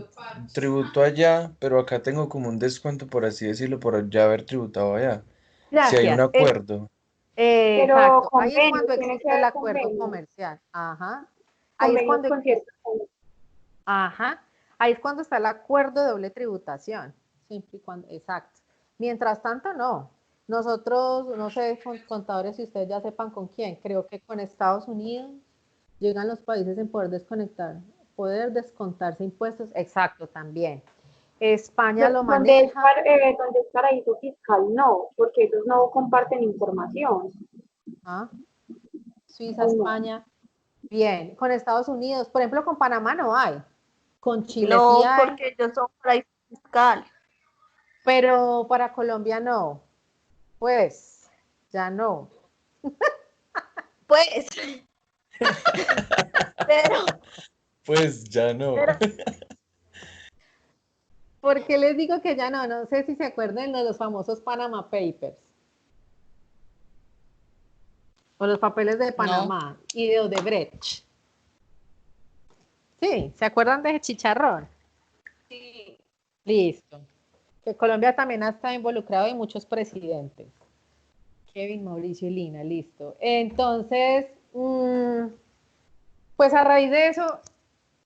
tributo allá, pero acá tengo como un descuento, por así decirlo, por ya haber tributado allá. Si hay un
Gracias.
acuerdo.
Pero
Exacto. Ahí es
convenios,
cuando
tiene que
existe el
haber
acuerdo
convenios,
comercial. Ajá. Ahí es
convenios
cuando
con
existe.
ciertos.
Ajá. Ahí es cuando está el acuerdo de doble tributación. Siempre y cuando. Exacto. Mientras tanto, no. Nosotros, no sé, contadores, si ustedes ya sepan con quién, creo que con Estados Unidos llegan los países en poder descontarse impuestos. Exacto, también. España lo maneja.
Donde es paraíso fiscal, no, porque ellos no comparten información.
¿Ah? Suiza,
¿O no?
España. Bien. Con Estados Unidos, por ejemplo, con Panamá no hay. Con Chile sí
No,
hay,
porque ellos son paraíso fiscal.
pero para Colombia no. Pues, ya no.
Pues, pero,
Pues ya no.
pero
¿Por qué les digo que ya no? No sé si se acuerdan de los famosos Panama Papers. O los papeles de Panamá y de Odebrecht. Sí, ¿se acuerdan de Chicharrón?
sí,
Listo. Que Colombia también ha estado involucrado en muchos presidentes. Kevin, Mauricio y Lina, listo. Entonces, pues a raíz de eso,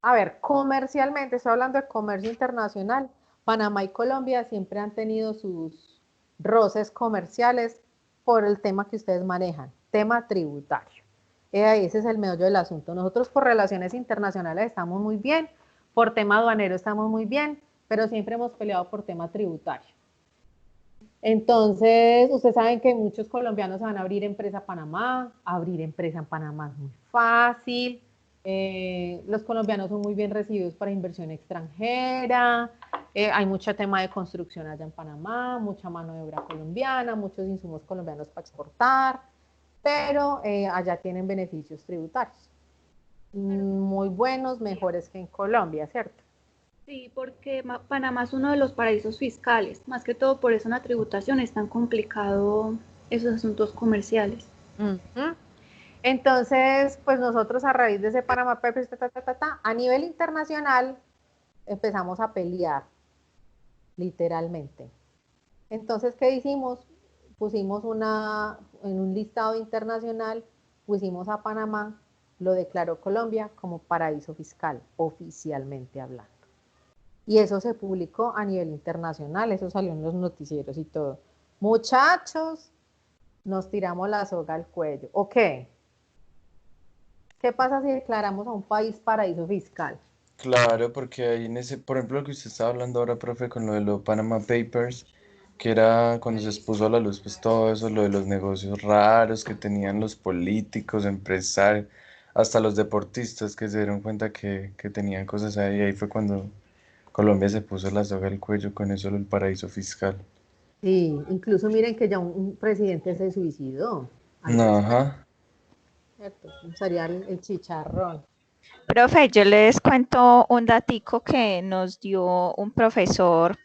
a ver, comercialmente, estoy hablando de comercio internacional, Panamá y Colombia siempre han tenido sus roces comerciales por el tema que ustedes manejan, tema tributario. Ese es el meollo del asunto. Nosotros por relaciones internacionales estamos muy bien, por tema aduanero estamos muy bien, pero siempre hemos peleado por tema tributario. Entonces, ustedes saben que muchos colombianos van a abrir empresa a Panamá. Abrir empresa en Panamá es muy fácil. Los colombianos son muy bien recibidos para inversión extranjera. Hay mucho tema de construcción allá en Panamá, mucha mano de obra colombiana, muchos insumos colombianos para exportar, pero allá tienen beneficios tributarios muy buenos, mejores que en Colombia, ¿cierto?
Sí, porque Panamá es uno de los paraísos fiscales. Más que todo por eso en la tributación es tan complicado esos asuntos comerciales.
Entonces, pues nosotros a raíz de ese Panama Papers, a nivel internacional empezamos a pelear, literalmente. Entonces, ¿qué hicimos? pusimos en un listado internacional, pusimos a Panamá, lo declaró Colombia como paraíso fiscal, oficialmente hablando. Y eso se publicó a nivel internacional, eso salió en los noticieros y todo. Muchachos, nos tiramos la soga al cuello. ¿O qué? ¿Qué pasa si declaramos a un país paraíso fiscal?
Claro, porque ahí por ejemplo, lo que usted estaba hablando ahora, profe, con lo de los Panama Papers, que era cuando se expuso a la luz, pues todo eso, lo de los negocios raros que tenían los políticos, empresarios, hasta los deportistas que se dieron cuenta que tenían cosas ahí. Ahí fue cuando Colombia se puso la soga al cuello con eso del paraíso fiscal.
Sí, incluso miren que ya un presidente se suicidó.
Ajá.
¿Cierto? Sería el chicharrón.
Profe, yo les cuento un datico que nos dio un profesor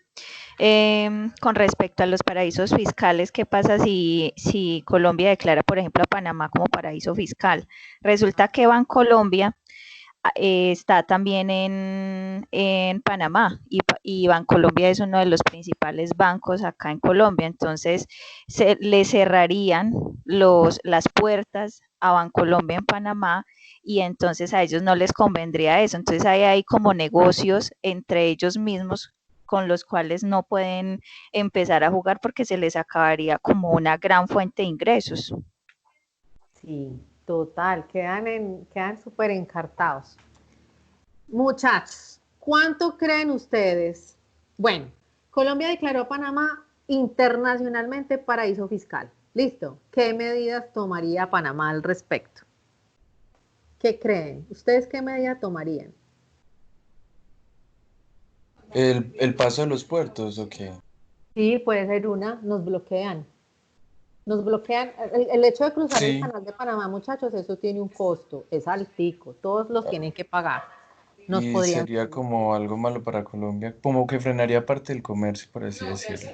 con respecto a los paraísos fiscales. ¿Qué pasa si Colombia declara, por ejemplo, a Panamá como paraíso fiscal? Resulta que Bancolombia está también en Panamá y Bancolombia es uno de los principales bancos acá en Colombia. Entonces, le cerrarían las puertas a Bancolombia en Panamá y entonces a ellos no les convendría eso. Entonces, hay como negocios entre ellos mismos con los cuales no pueden empezar a jugar porque se les acabaría como una gran fuente de ingresos.
Sí, total, quedan súper encartados. Muchachos, ¿cuánto creen ustedes? Bueno, Colombia declaró a Panamá internacionalmente paraíso fiscal. ¿Listo? ¿Qué medidas tomaría Panamá al respecto? ¿Qué creen? ¿Ustedes qué medidas tomarían?
¿El paso de los puertos o qué?
Sí, puede ser una, nos bloquean. Nos bloquean. El hecho de cruzar el
Sí.
canal de Panamá, muchachos, eso tiene un costo, es altico, todos los tienen que pagar. Nos
Y
podrían
sería como algo malo para Colombia, como que frenaría parte del comercio, por así decirlo.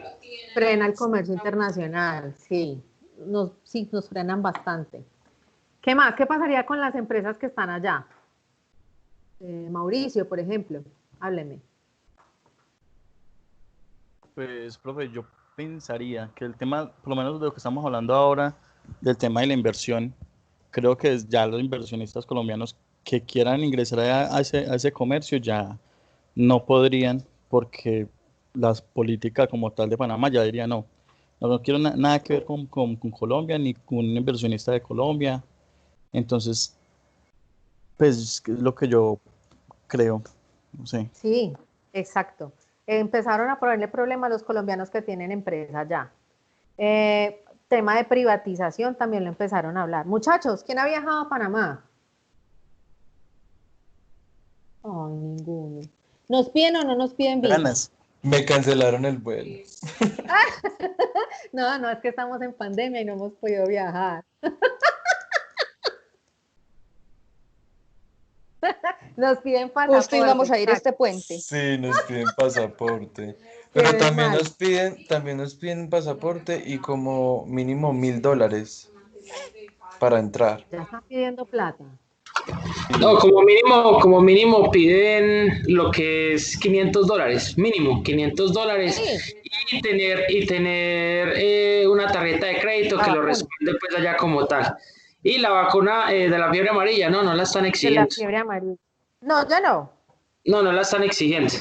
frena el comercio internacional, sí, nos frenan bastante. ¿Qué más? ¿Qué pasaría con las empresas que están allá? Mauricio, por ejemplo, hábleme.
Pues, profe, yo pensaría que el tema, por lo menos de lo que estamos hablando ahora, del tema de la inversión, creo que ya los inversionistas colombianos que quieran ingresar a ese comercio ya no podrían porque las políticas como tal de Panamá ya dirían no quiero nada que ver con Colombia ni con un inversionista de Colombia. Entonces, pues es lo que yo creo, no sé.
Sí, exacto. Empezaron a ponerle problema a los colombianos que tienen empresa allá. Tema de privatización también lo empezaron a hablar. Muchachos, ¿quién ha viajado a Panamá? Ay, ninguno. ¿Nos piden o no nos piden visa?
Ganas.
Me cancelaron el vuelo.
No, es que estamos en pandemia y no hemos podido viajar. Nos piden pasaporte.
Justo íbamos a ir
exacto.
este puente.
Sí, nos piden pasaporte. Pero también nos piden pasaporte y como mínimo $1.000 para entrar.
Ya están pidiendo plata.
No, como mínimo piden lo que es $500, mínimo $500
Sí,
y tener una tarjeta de crédito
la
que lo
vacuna
respalde pues allá como tal. Y la vacuna de la fiebre amarilla, no la están
de la
exigiendo.
fiebre amarilla. No, ya no.
No la están exigiendo.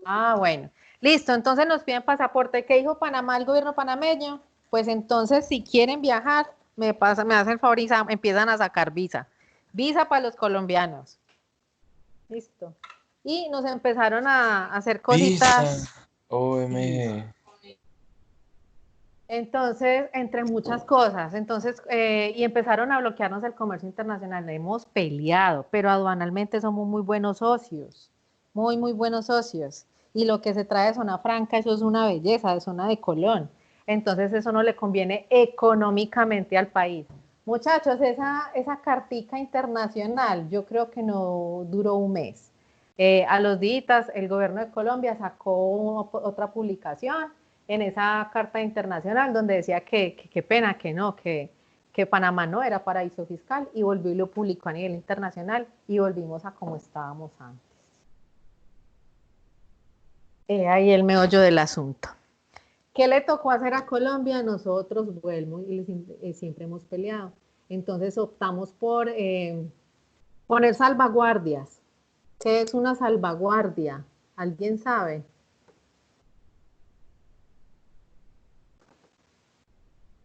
Ah, bueno. Listo, entonces nos piden pasaporte. ¿Qué dijo Panamá, el gobierno panameño? Pues entonces, si quieren viajar, me hacen el favor y empiezan a sacar visa. Visa para los colombianos. Listo. Y nos empezaron a hacer cositas.
Visa, OMG.
Entonces, entre muchas cosas, y empezaron a bloquearnos el comercio internacional. Hemos peleado, pero aduanalmente somos muy buenos socios, muy, muy buenos socios. Y lo que se trae de zona franca, eso es una belleza, de zona de Colón. Entonces, eso no le conviene económicamente al país. Muchachos, esa cartica internacional, yo creo que no duró un mes. A los días, el gobierno de Colombia sacó otra publicación en esa carta internacional donde decía que qué pena, que Panamá no era paraíso fiscal y volvió y lo publicó a nivel internacional y volvimos a como estábamos antes. Ahí el meollo del asunto. ¿Qué le tocó hacer a Colombia? Nosotros, vuelvo, y siempre hemos peleado. Entonces optamos por poner salvaguardias. ¿Qué es una salvaguardia? ¿Alguien sabe?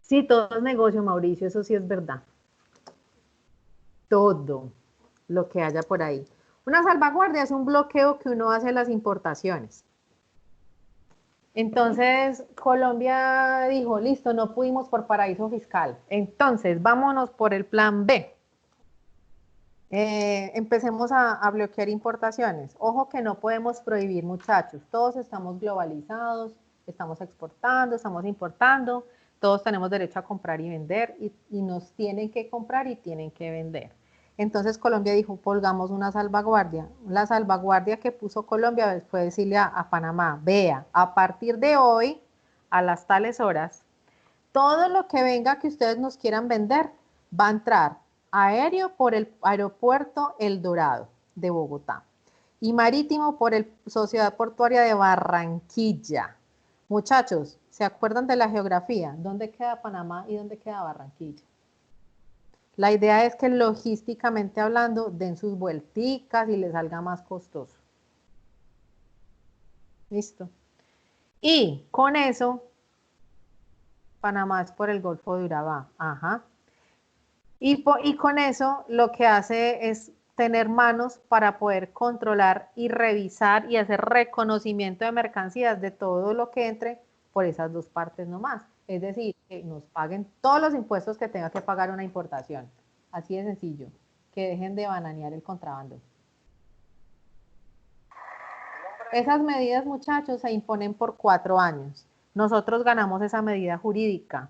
Sí, todo es negocio, Mauricio, eso sí es verdad. Todo lo que haya por ahí. Una salvaguardia es un bloqueo que uno hace a las importaciones. Entonces, Colombia dijo, listo, no pudimos por paraíso fiscal. Entonces, vámonos por el plan B. Empecemos a bloquear importaciones. Ojo que no podemos prohibir, muchachos. Todos estamos globalizados, estamos exportando, estamos importando, todos tenemos derecho a comprar y vender y nos tienen que comprar y tienen que vender. Entonces Colombia dijo, pongamos una salvaguardia. La salvaguardia que puso Colombia fue decirle a Panamá, vea, a partir de hoy, a las tales horas, todo lo que venga que ustedes nos quieran vender va a entrar aéreo por el aeropuerto El Dorado de Bogotá y marítimo por el Sociedad Portuaria de Barranquilla. Muchachos, ¿se acuerdan de la geografía? ¿Dónde queda Panamá y dónde queda Barranquilla? La idea es que logísticamente hablando den sus vuelticas y les salga más costoso. Listo. Y con eso, Panamá es por el Golfo de Urabá. Ajá. Y con eso lo que hace es tener manos para poder controlar y revisar y hacer reconocimiento de mercancías de todo lo que entre por esas dos partes nomás. Es decir, que nos paguen todos los impuestos que tenga que pagar una importación. Así de sencillo. Que dejen de bananear el contrabando. Esas medidas, muchachos, se imponen por 4 años. Nosotros ganamos esa medida jurídica.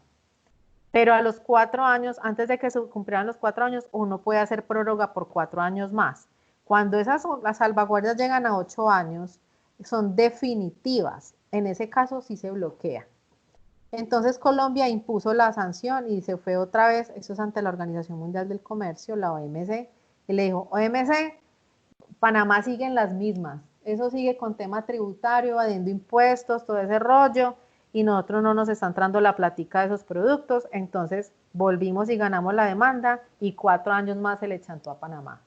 Pero a los 4 años, antes de que se cumplieran los 4 años, uno puede hacer prórroga por 4 años más. Cuando las salvaguardias llegan a 8 años, son definitivas. En ese caso sí se bloquea. Entonces Colombia impuso la sanción y se fue otra vez, eso es ante la Organización Mundial del Comercio, la OMC, y le dijo, OMC, Panamá sigue en las mismas, eso sigue con tema tributario, evadiendo impuestos, todo ese rollo, y nosotros no nos está entrando la platica de esos productos, entonces volvimos y ganamos la demanda y 4 años más se le chantó a Panamá.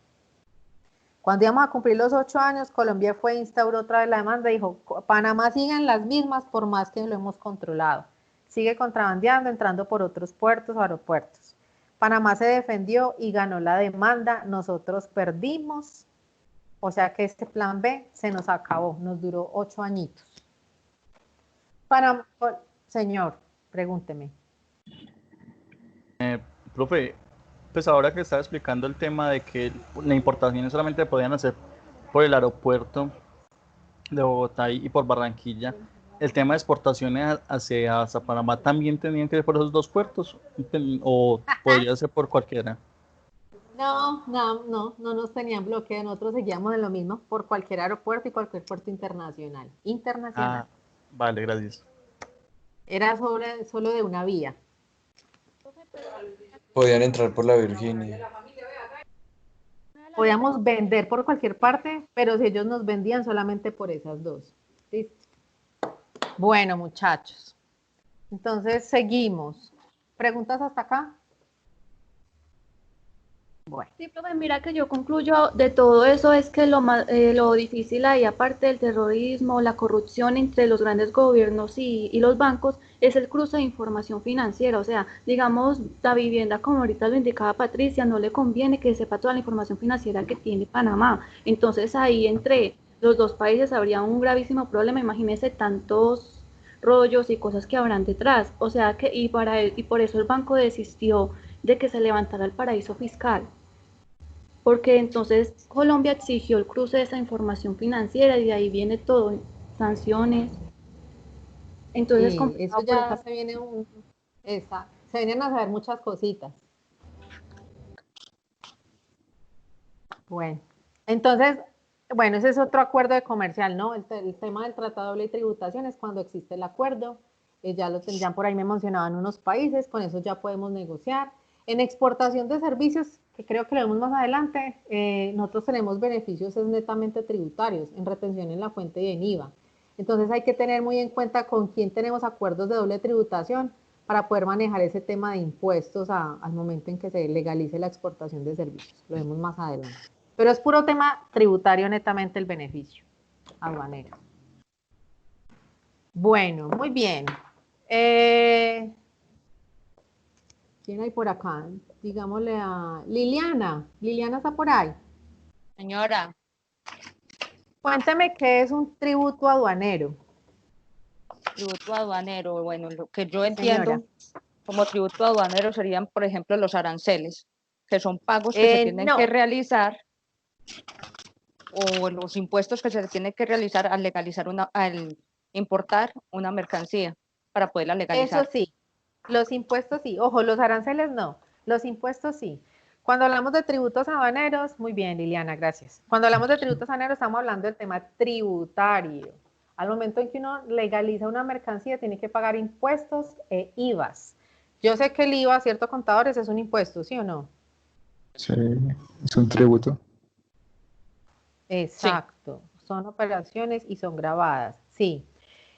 Cuando íbamos a cumplir los 8 años, Colombia fue e instauró otra vez la demanda y dijo, Panamá sigue en las mismas por más que lo hemos controlado. Sigue contrabandeando, entrando por otros puertos o aeropuertos. Panamá se defendió y ganó la demanda, nosotros perdimos, o sea que este plan B se nos acabó, nos duró 8 añitos. Señor, pregúnteme.
Profe, pues ahora que estaba explicando el tema de que la importación solamente podían hacer por el aeropuerto de Bogotá y por Barranquilla, el tema de exportaciones hacia Panamá también tenían que ser por esos dos puertos o podría ser por cualquiera.
No nos tenían bloqueo, nosotros seguíamos en lo mismo por cualquier aeropuerto y cualquier puerto internacional.
Ah, vale, gracias.
Era solo de una vía.
Podían entrar por la Virginia.
Podíamos vender por cualquier parte, pero si ellos nos vendían solamente por esas dos. ¿Listo? Bueno, muchachos. Entonces, seguimos. ¿Preguntas hasta acá? Bueno.
Sí, profe, mira que yo concluyo de todo eso es que lo difícil ahí, aparte del terrorismo, la corrupción entre los grandes gobiernos y los bancos, es el cruce de información financiera. O sea, digamos, la vivienda, como ahorita lo indicaba Patricia, no le conviene que sepa toda la información financiera que tiene Panamá. Entonces ahí entre los dos países habría un gravísimo problema. Imagínense tantos rollos y cosas que habrán detrás. O sea que, y por eso el banco desistió de que se levantara el paraíso fiscal, porque entonces Colombia exigió el cruce de esa información financiera y de ahí viene todo, sanciones. Entonces,
sí, eso ya se viene se vienen a saber muchas cositas. Bueno, entonces, ese es otro acuerdo de comercial, ¿no? El tema del tratado de doble tributación es cuando existe el acuerdo, ya lo tendrían por ahí, me mencionaban unos países, con eso ya podemos negociar. En exportación de servicios, que creo que lo vemos más adelante, nosotros tenemos beneficios netamente tributarios, en retención en la fuente y en IVA. Entonces hay que tener muy en cuenta con quién tenemos acuerdos de doble tributación para poder manejar ese tema de impuestos al momento en que se legalice la exportación de servicios. Lo vemos más adelante. Pero es puro tema tributario netamente el beneficio aduanero. Bueno, muy bien. ¿Quién hay por acá? Digámosle a Liliana. Liliana está por ahí.
Señora,
Cuénteme qué es un tributo aduanero.
tributo aduanero, bueno, lo que yo
Señora.
entiendo como tributo aduanero serían, por ejemplo, los aranceles, que son pagos que se tienen
No.
que realizar, o los impuestos que se tienen que realizar al legalizar al importar una mercancía para poderla legalizar.
Eso sí, los impuestos sí. Ojo, los aranceles no, los impuestos sí. Cuando hablamos de tributos aduaneros, muy bien, Liliana, gracias. Cuando hablamos de tributos aduaneros, estamos hablando del tema tributario. Al momento en que uno legaliza una mercancía, tiene que pagar impuestos e IVAs. Yo sé que el IVA, ¿cierto, contadores? Es un impuesto, ¿sí o no?
Sí, es un tributo.
Exacto. Sí. Son operaciones y son grabadas, sí.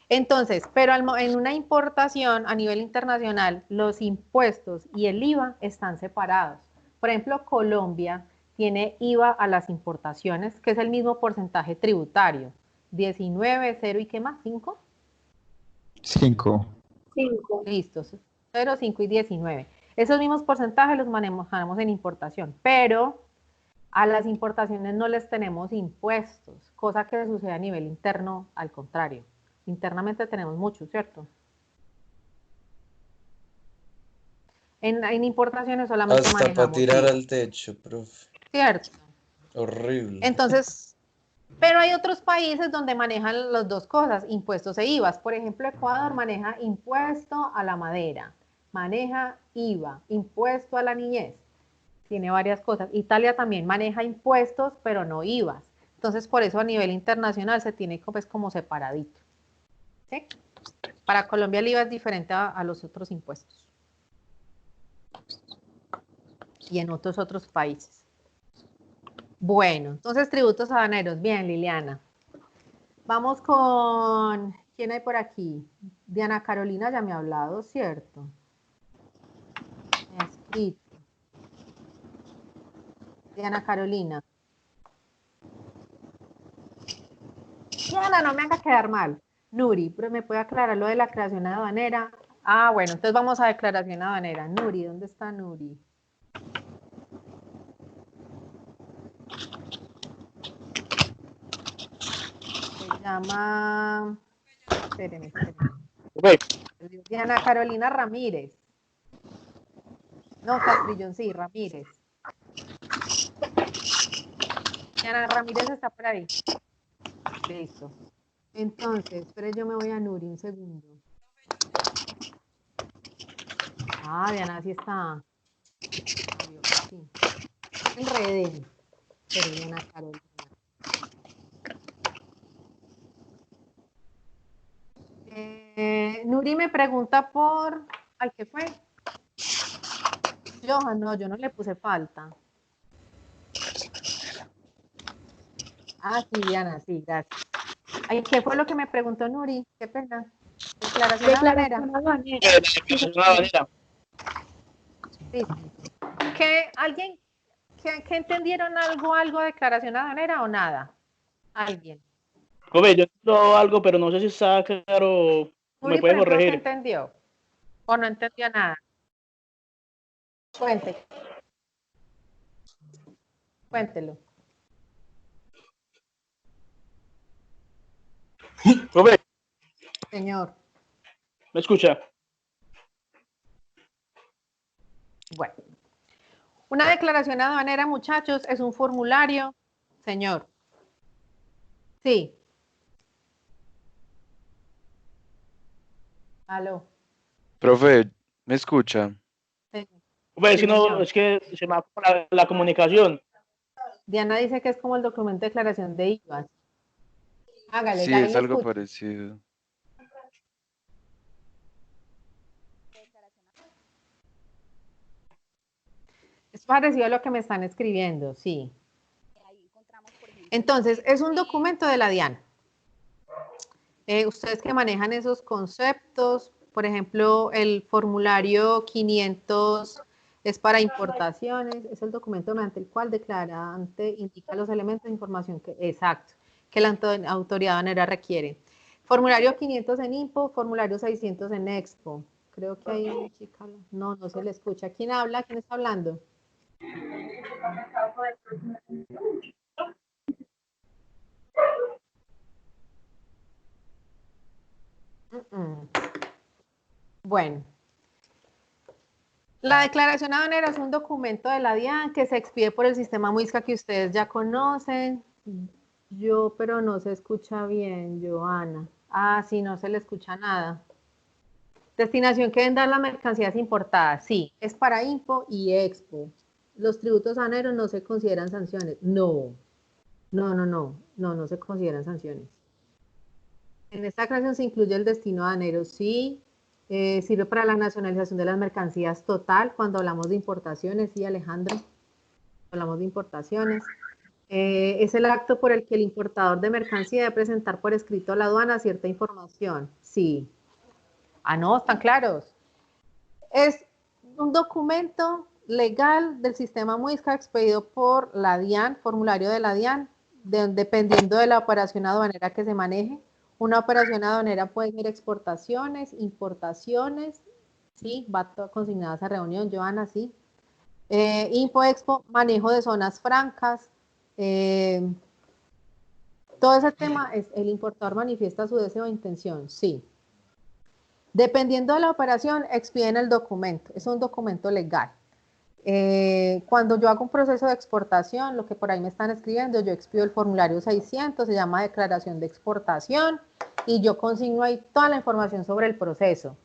Entonces, pero en una importación a nivel internacional, los impuestos y el IVA están separados. Por ejemplo, Colombia tiene IVA a las importaciones, que es el mismo porcentaje tributario. 19, 0 y ¿qué más? ¿5?
5.
5.
Listos. 0, 5 y 19. Esos mismos porcentajes los manejamos en importación, pero a las importaciones no les tenemos impuestos, cosa que sucede a nivel interno, al contrario. Internamente tenemos mucho, ¿cierto? En importaciones solamente
Hasta para
manejamos
tirar
IVA,
al techo, profe.
¿cierto?
Horrible.
Entonces, pero hay otros países donde manejan las dos cosas, impuestos e IVAs. Por ejemplo, Ecuador maneja impuesto a la madera, maneja IVA, impuesto a la niñez. Tiene varias cosas. Italia también maneja impuestos, pero no IVAs. Entonces, por eso a nivel internacional se tiene pues, como separadito. ¿Sí? Para Colombia el IVA es diferente a los otros impuestos. Y en otros países. Bueno, entonces tributos aduaneros. Bien, Liliana. Vamos con... ¿Quién hay por aquí? Diana Carolina ya me ha hablado, ¿cierto? Me ha escrito. Diana Carolina. Diana, no me haga quedar mal. Nuri, pero ¿me puede aclarar lo de la creación aduanera? Ah, bueno, entonces vamos a declaración aduanera. Nuri, ¿dónde está Nuri? Se llama... Espérenme.
Okay.
Diana Carolina Ramírez. No, Castrillón, sí, Ramírez. Diana Ramírez está por ahí. Listo. Entonces, pero yo me voy a Nuri un segundo. Ah, Diana, sí está. Sí. Enredé. Pero Diana Carolina. Nuri me pregunta por... Ay, ¿qué fue? Johan, no, yo no le puse falta. Ah, sí, Diana, sí, gracias. Ay, ¿qué fue lo que me preguntó Nuri? Qué pena. Declaración aduanera. Sí, sí. ¿Qué, alguien, que entendieron algo de declaración aduanera o nada? ¿Alguien?
Profe, yo entiendo algo, pero no sé si está claro.
Nuri,
¿Me puede
por ejemplo, ¿qué
corregir?
entendió? ¿O no entendió nada? Cuéntelo.
Profe,
Señor.
¿me escucha?
Bueno. Una declaración aduanera, muchachos, es un formulario. Señor. Sí. Aló.
Profe, ¿me escucha?
Sí.
Profe,
Sí,
no,
señor.
es que se me va la comunicación.
Diana dice que es como el documento de declaración de IVA. Hágale,
Sí,
ahí
es
le
algo
escucho.
parecido.
Es parecido a lo que me están escribiendo, sí. Entonces, es un documento de la DIAN. Ustedes que manejan esos conceptos, por ejemplo, el formulario 500 es para importaciones, es el documento mediante el cual declarante indica los elementos de información que la autoridad aduanera requiere. Formulario 500 en IMPO, formulario 600 en EXPO. Creo que hay una chica, no se le escucha. ¿Quién habla? ¿Quién está hablando? Bueno, la declaración aduanera es un documento de la DIAN que se expide por el sistema MUISCA que ustedes ya conocen. Pero no se escucha bien, Joana. Sí, no se le escucha nada. Destinación que deben dar las mercancías importadas. Sí, es para IMPO y EXPO. Los tributos aduaneros no se consideran sanciones. No se consideran sanciones. En esta declaración se incluye el destino aduanero, sí. Sirve para la nacionalización de las mercancías total cuando hablamos de importaciones, sí, Alejandro. Hablamos de importaciones. Es el acto por el que el importador de mercancía debe presentar por escrito a la aduana cierta información. Sí. No, están claros. Es un documento legal del sistema MUISCA expedido por la DIAN, formulario de la DIAN, dependiendo de la operación aduanera que se maneje. Una operación aduanera puede ser exportaciones, importaciones, sí, va consignada a esa reunión, Joana, sí. Impo-Expo, manejo de zonas francas. Todo ese tema, el importador manifiesta su deseo o intención, sí. Dependiendo de la operación, expiden el documento, es un documento legal. Cuando yo hago un proceso de exportación, lo que por ahí me están escribiendo, yo expido el formulario 600, se llama declaración de exportación, y yo consigno ahí toda la información sobre el proceso.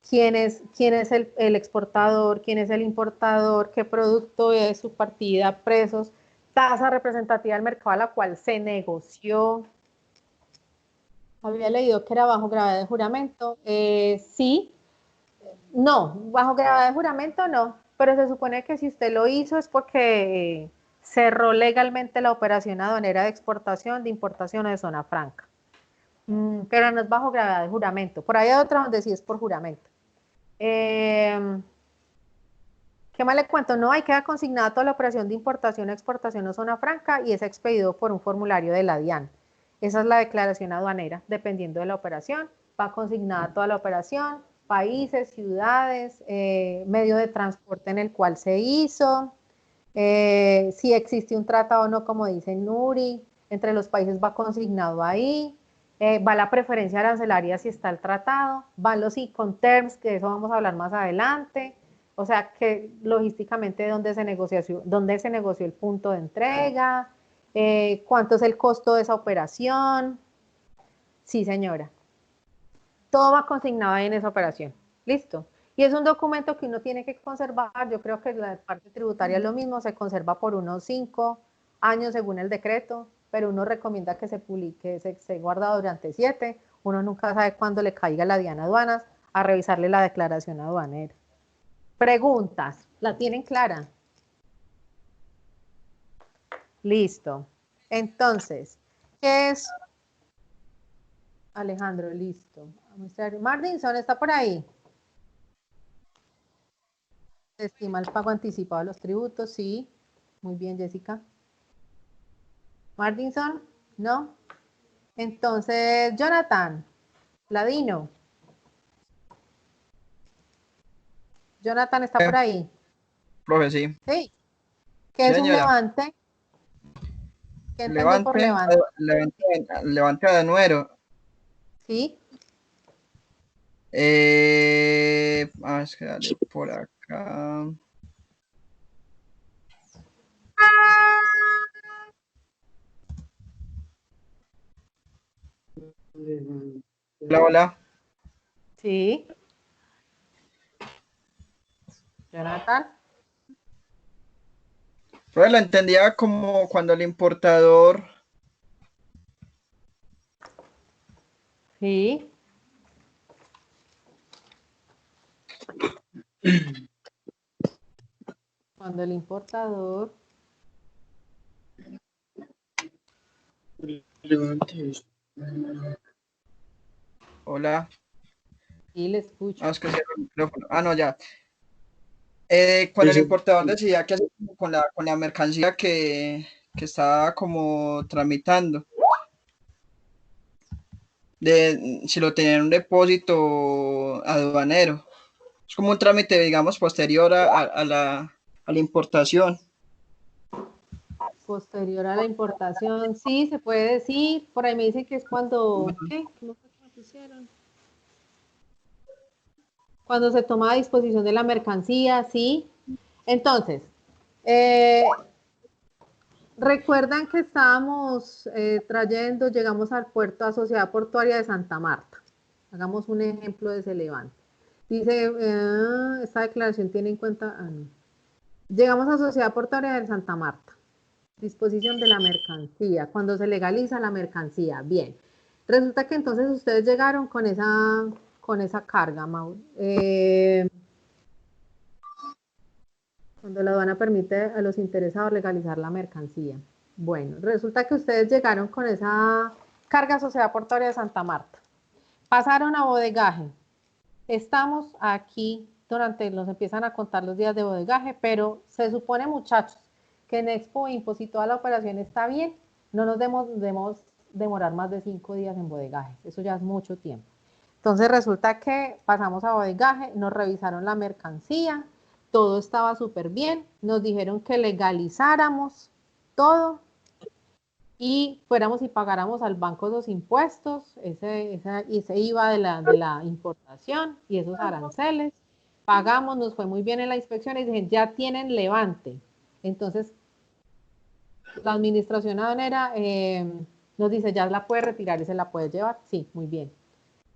¿Quién es el exportador? ¿Quién es el importador? ¿Qué producto es? Su partida, precios, tasa representativa del mercado a la cual se negoció. Había leído que era bajo gravedad de juramento. Sí. No, bajo gravedad de juramento no, pero se supone que si usted lo hizo es porque cerró legalmente la operación aduanera de exportación, de importación o de zona franca. Pero no es bajo gravedad de juramento. Por ahí hay otra donde sí es por juramento. ¿Qué más le cuento? No, ahí queda consignada toda la operación de importación, exportación o zona franca y es expedido por un formulario de la DIAN. Esa es la declaración aduanera, dependiendo de la operación. Va consignada toda la operación, países, ciudades, medio de transporte en el cual se hizo, si existe un tratado o no, como dice Nuri, entre los países va consignado ahí, va la preferencia arancelaria si está el tratado, van los Incoterms, que de eso vamos a hablar más adelante, o sea que logísticamente dónde se negoció el punto de entrega, cuánto es el costo de esa operación. Sí, señora. Todo va consignado ahí en esa operación. Listo. Y es un documento que uno tiene que conservar. Yo creo que la parte tributaria es lo mismo, se conserva por unos 5 años según el decreto, pero uno recomienda que se publique, se esté guardado durante 7. Uno nunca sabe cuándo le caiga la DIAN aduanas a revisarle la declaración aduanera. Preguntas. ¿La tienen clara? Listo. Entonces, ¿qué es? Alejandro, listo. Martinson, ¿está por ahí? Se estima el pago anticipado de los tributos, sí. Muy bien, Jessica. Martinson, ¿no? Entonces, Jonathan, Ladino. Jonathan, ¿está por ahí?
Profe, sí.
Sí. ¿Qué es un
Señora.
levante? ¿Qué entendió por levante?
Levante aduanero.
Sí.
Vamos a darle por acá. Hola, hola.
Sí. Jonathan.
Pues lo entendía como cuando el importador.
Sí. Cuando el importador.
Hola.
Sí, le escucho.
No, es que cierro el micrófono. No, ya. Cuando el
Sí,
importador decidía qué hacer con la mercancía que estaba como tramitando, si lo tenía en un depósito aduanero. Es como un trámite, digamos, posterior a la importación.
Posterior a la importación, sí, se puede decir. Por ahí me dice que es cuando, ¿qué? ¿Cómo fue que me pusieron? Cuando se toma a disposición de la mercancía, sí. Entonces, recuerdan que estábamos llegamos al puerto a Sociedad Portuaria de Santa Marta. Hagamos un ejemplo de ese levante. Dice, esta declaración tiene en cuenta, no. Llegamos a Sociedad Portuaria de Santa Marta. Disposición de la mercancía, cuando se legaliza la mercancía. Bien. Resulta que entonces ustedes llegaron con esa carga, Mauro. Cuando la aduana permite a los interesados legalizar la mercancía. Bueno, resulta que ustedes llegaron con esa carga a Sociedad Portuaria de Santa Marta. Pasaron a bodegaje. Estamos aquí nos empiezan a contar los días de bodegaje, pero se supone, muchachos, que en Expo Impos y toda la operación está bien, no nos debemos demorar más de 5 días en bodegaje, eso ya es mucho tiempo. Entonces resulta que pasamos a bodegaje, nos revisaron la mercancía, todo estaba súper bien, nos dijeron que legalizáramos todo y fuéramos y pagáramos al banco los impuestos, ese IVA de la importación y esos aranceles. Pagamos, nos fue muy bien en la inspección y dijeron, ya tienen levante. Entonces, la administración aduanera nos dice, ya la puede retirar y se la puede llevar. Sí, muy bien.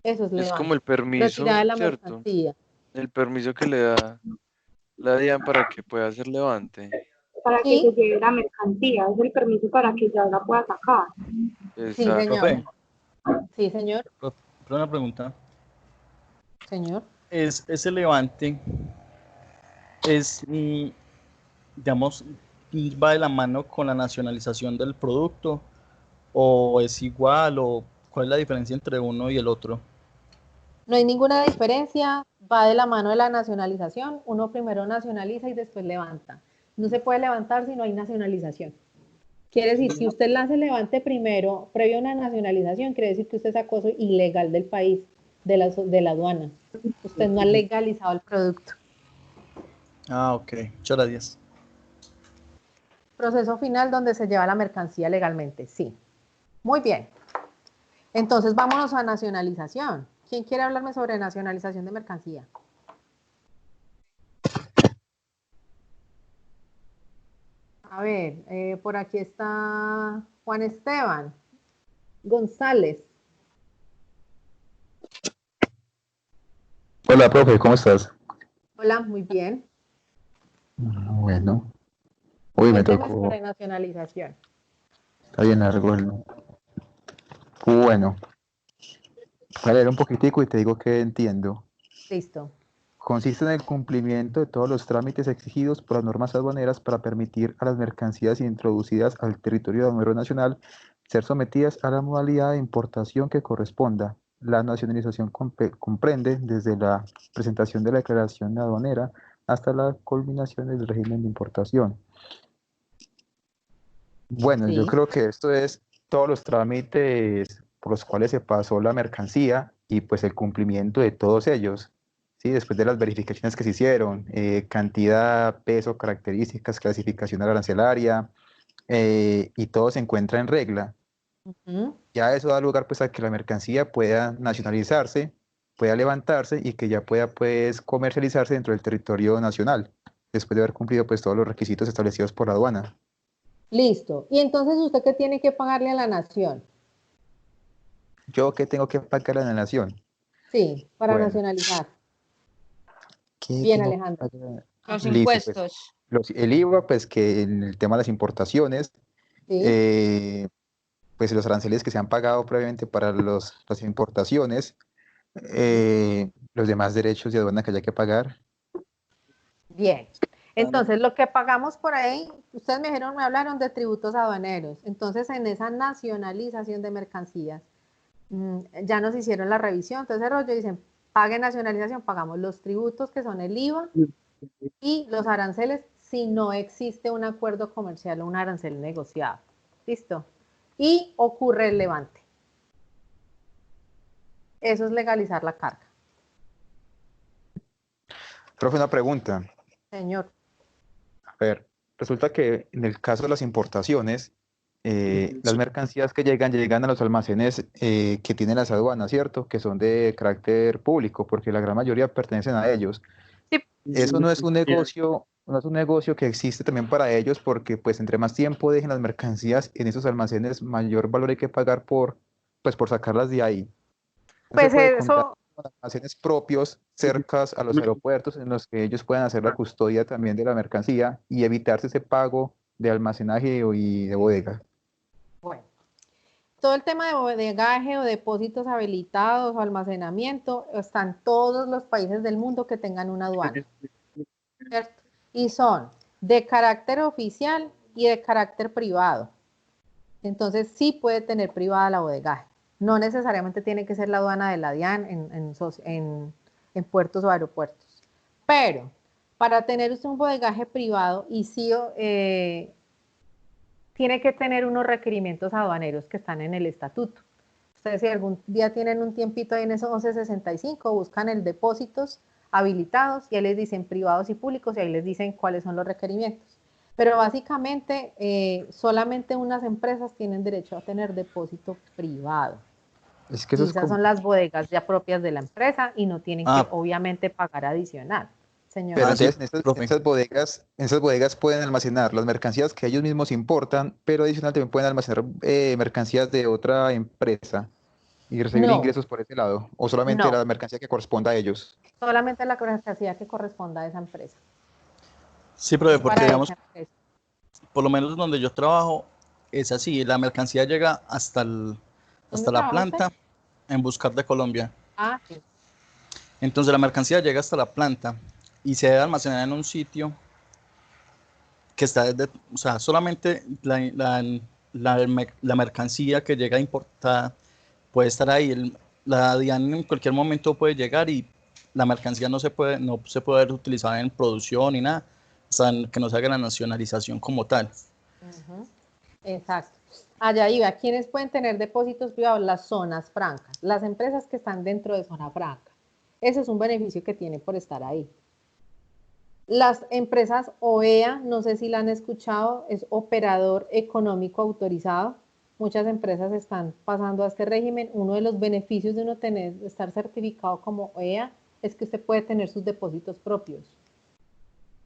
Eso es levante.
Es como el permiso,
Retirada de la
¿cierto?
mercancía.
El permiso que le da la DIAN para que pueda hacer levante.
Para que se lleve la mercancía, es el permiso para que ya la pueda sacar.
Sí, señor.
Profe,
Sí, señor.
profe, una pregunta.
Señor.
Ese levante es, digamos, va de la mano con la nacionalización del producto o es igual o cuál es la diferencia entre uno y el otro.
No hay ninguna diferencia, va de la mano de la nacionalización. Uno primero nacionaliza y después levanta. No se puede levantar si no hay nacionalización. Quiere decir, si usted la hace levante primero, previo a una nacionalización, quiere decir que usted sacó eso ilegal del país, de la aduana. Usted no ha legalizado el producto.
Ah, ok. Muchas gracias.
Proceso final donde se lleva la mercancía legalmente, sí. Muy bien. Entonces, vámonos a nacionalización. ¿Quién quiere hablarme sobre nacionalización de mercancía? A ver, por aquí está Juan Esteban González.
Hola, profe, ¿cómo estás?
Hola, muy bien.
Bueno. Uy, me
Cuénteme
tocó.
sobre nacionalización.
Está bien largo Bueno. Voy a leer un poquitico y te digo que entiendo.
Listo.
Consiste en el cumplimiento de todos los trámites exigidos por las normas aduaneras para permitir a las mercancías introducidas al territorio aduanero nacional ser sometidas a la modalidad de importación que corresponda. La nacionalización comprende desde la presentación de la declaración aduanera hasta la culminación del régimen de importación. Bueno, yo creo que esto es todos los trámites por los cuales se pasó la mercancía y pues el cumplimiento de todos ellos. Sí, después de las verificaciones que se hicieron, cantidad, peso, características, clasificación arancelaria, y todo se encuentra en regla. Ya eso da lugar pues a que la mercancía pueda nacionalizarse, pueda levantarse y que ya pueda pues comercializarse dentro del territorio nacional, después de haber cumplido pues todos los requisitos establecidos por la aduana.
Listo. ¿Y entonces usted qué tiene que pagarle a la nación?
¿Yo qué tengo que pagar a la nación?
Sí, para
Bueno.
nacionalizar.
¿Qué
Bien,
tengo que
Alejandro.
pagar?
Los
Listo,
impuestos.
pues, el IVA, pues que en el tema de las importaciones, pues los aranceles que se han pagado previamente para las importaciones, los demás derechos de aduana que haya que pagar.
Bien. Entonces, lo que pagamos por ahí, ustedes me hablaron de tributos aduaneros. Entonces, en esa nacionalización de mercancías, ya nos hicieron la revisión, entonces el rollo dicen, pague nacionalización, pagamos los tributos que son el IVA y los aranceles si no existe un acuerdo comercial o un arancel negociado. ¿Listo? Y ocurre el levante. Eso es legalizar la carga.
Profe, una pregunta.
Señor.
A ver, resulta que en el caso de las importaciones, las mercancías que llegan a los almacenes que tienen las aduanas, ¿cierto? Que son de carácter público, porque la gran mayoría pertenecen a ellos. Eso no es un negocio, no es un negocio que existe también para ellos, porque pues entre más tiempo dejen las mercancías en esos almacenes, mayor valor hay que pagar pues, por sacarlas de ahí. No se
Pues
puede contar
eso,
con almacenes propios cercas a los aeropuertos en los que ellos puedan hacer la custodia también de la mercancía y evitarse ese pago de almacenaje y de bodega.
bueno, todo el tema de bodegaje o depósitos habilitados o almacenamiento está en todos los países del mundo que tengan una aduana, ¿cierto? Y son de carácter oficial y de carácter privado. Entonces sí puede tener privada la bodegaje. No necesariamente tiene que ser la aduana de la DIAN en puertos o aeropuertos. Pero para tener usted un bodegaje privado y sí tiene que tener unos requerimientos aduaneros que están en el estatuto. Ustedes si algún día tienen un tiempito ahí en esos 1165, buscan el depósitos habilitados y ahí les dicen privados y públicos y ahí les dicen cuáles son los requerimientos. Pero básicamente solamente unas empresas tienen derecho a tener depósito privado.
Es que
Y
eso es
esas
como...
son las bodegas ya propias de la empresa y no tienen que obviamente pagar adicional. Señor.
Pero
sí,
entonces
profe.
en esas bodegas pueden almacenar las mercancías que ellos mismos importan, pero adicional también pueden almacenar mercancías de otra empresa y recibir
No,
ingresos por ese lado, o solamente
no,
la mercancía que corresponda a ellos.
solamente la mercancía que corresponda a esa empresa.
Sí, profe,
Es
porque
para
digamos,
esa empresa.
por lo menos donde yo trabajo, es así, la mercancía llega hasta
¿Dónde
la
trabaja usted?
planta en Buscar de Colombia.
Ah, sí.
Entonces la mercancía llega hasta la planta y se debe almacenar en un sitio que está o sea, solamente la mercancía que llega importada puede estar ahí. La DIAN en cualquier momento puede llegar y la mercancía no se puede ver utilizada en producción ni nada, hasta que no se haga la nacionalización como tal.
Exacto. Allá iba. ¿Quiénes pueden tener depósitos privados? Las zonas francas, las empresas que están dentro de zona franca. Ese es un beneficio que tiene por estar ahí. Las empresas OEA, no sé si la han escuchado, es operador económico autorizado. Muchas empresas están pasando a este régimen. Uno de los beneficios de uno estar certificado como OEA es que usted puede tener sus depósitos propios.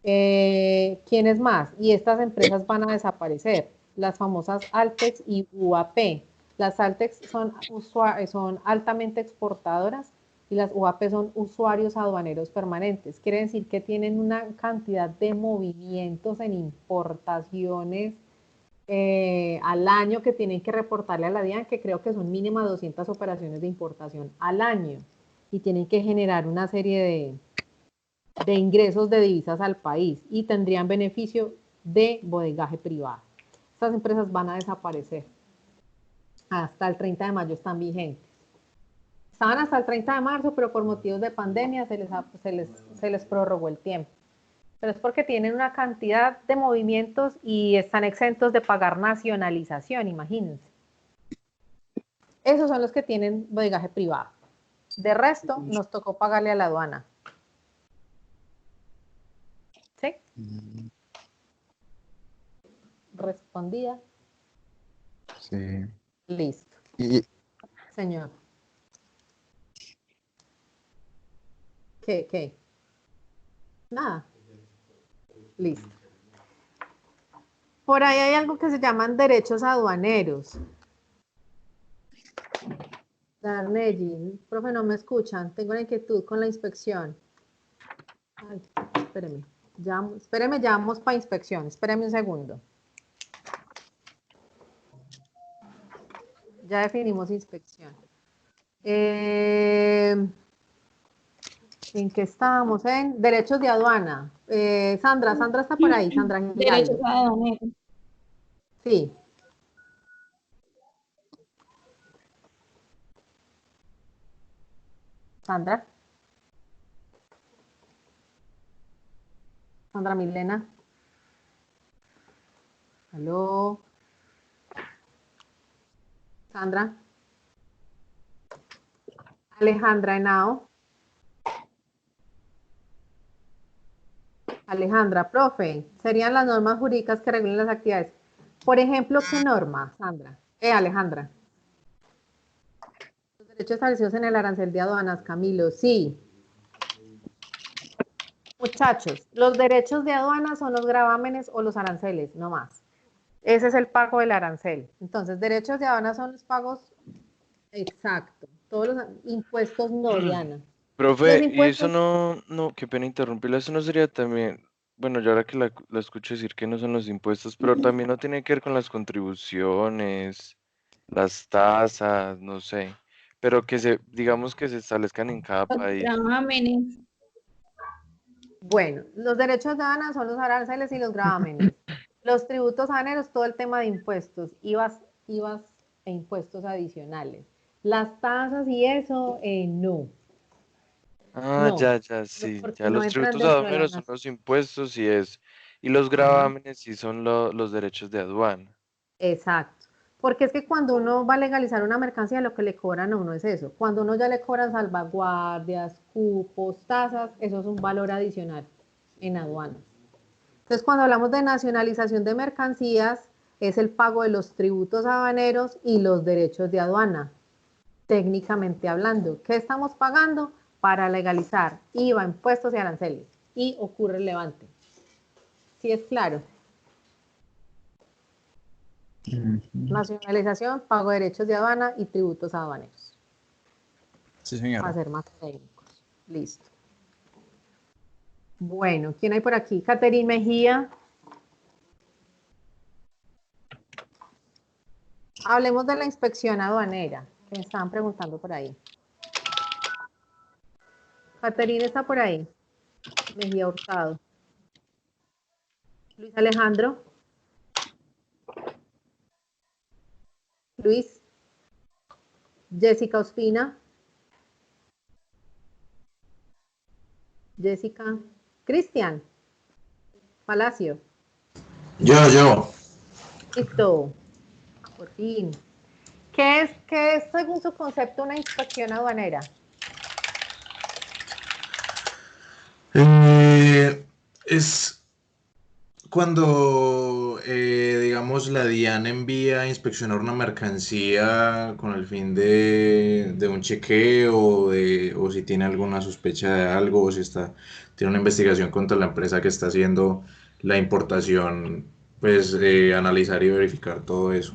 ¿Quiénes más? Y estas empresas van a desaparecer, las famosas Altex y UAP. Las Altex son altamente exportadoras y las UAP son usuarios aduaneros permanentes. Quiere decir que tienen una cantidad de movimientos en importaciones al año que tienen que reportarle a la DIAN, que creo que son mínima 200 operaciones de importación al año y tienen que generar una serie de ingresos de divisas al país y tendrían beneficio de bodegaje privado. Estas empresas van a desaparecer. Hasta el 30 de mayo están vigentes. Estaban hasta el 30 de marzo, pero por motivos de pandemia se les prorrogó el tiempo. Pero es porque tienen una cantidad de movimientos y están exentos de pagar nacionalización, imagínense. Esos son los que tienen bodegaje privado. De resto, nos tocó pagarle a la aduana. ¿Sí? Respondida.
Sí.
Listo. Señor. ¿Qué? Nada. Listo. Por ahí hay algo que se llaman derechos aduaneros. Darnelli, profe, no me escuchan. Tengo una inquietud con la inspección. Ay, espéreme, ya vamos para inspección. Espéreme un segundo. Ya definimos inspección. ¿En qué estábamos? En derechos de aduana. Sandra está por ahí. Sandra Giraldo.
Derechos aduaneros.
Sí. Sandra. Sandra Milena. Aló. Sandra. Alejandra Henao. Alejandra, profe, serían las normas jurídicas que regulen las actividades. Por ejemplo, ¿qué norma, Sandra? Alejandra. Los derechos establecidos en el arancel de aduanas, Camilo, sí. Muchachos, los derechos de aduanas son los gravámenes o los aranceles, no más. Ese es el pago del arancel. Entonces, derechos de aduanas son los pagos, exacto. Todos los impuestos no, Diana.
Profe, y
impuestos...
eso no, qué pena interrumpirla, eso no sería también, bueno, yo ahora que la escucho decir que no son los impuestos, pero también no tiene que ver con las contribuciones, las tasas, no sé, pero digamos que se establezcan en cada país.
Gravámenes.
Bueno, los derechos de aduana son los aranceles y los gravámenes. Los tributos aduaneros, todo el tema de impuestos, IVAs e impuestos adicionales. Las tasas y eso, no.
Ah,
No,
ya, sí,
porque
ya
no
los
entran
tributos
dentro de la
aduaneros son
nación.
los impuestos y los gravámenes sí son los derechos de aduana.
Exacto. Porque es que cuando uno va a legalizar una mercancía, lo que le cobran a uno es eso. Cuando uno ya le cobran salvaguardias, cupos, tasas, eso es un valor adicional en aduanas. Entonces, cuando hablamos de nacionalización de mercancías, es el pago de los tributos aduaneros y los derechos de aduana, técnicamente hablando. ¿Qué estamos pagando? Para legalizar IVA, impuestos y aranceles. Y ocurre el levante. ¿Sí es claro? Nacionalización, pago de derechos de aduana y tributos aduaneros.
Sí, señora.
Para ser más técnicos. Listo. Bueno, ¿quién hay por aquí? Caterine Mejía. Hablemos de la inspección aduanera, que me estaban preguntando por ahí. Caterine está por ahí. Mejía Hurtado. Luis Alejandro. Luis. Jessica Ospina. Jessica. Cristian. Palacio.
Yo.
Listo. Por fin. ¿Qué es, según su concepto, una inspección aduanera?
Es cuando, digamos, la DIAN envía a inspeccionar una mercancía con el fin de un chequeo o si tiene alguna sospecha de algo o si tiene una investigación contra la empresa que está haciendo la importación, pues analizar y verificar todo eso.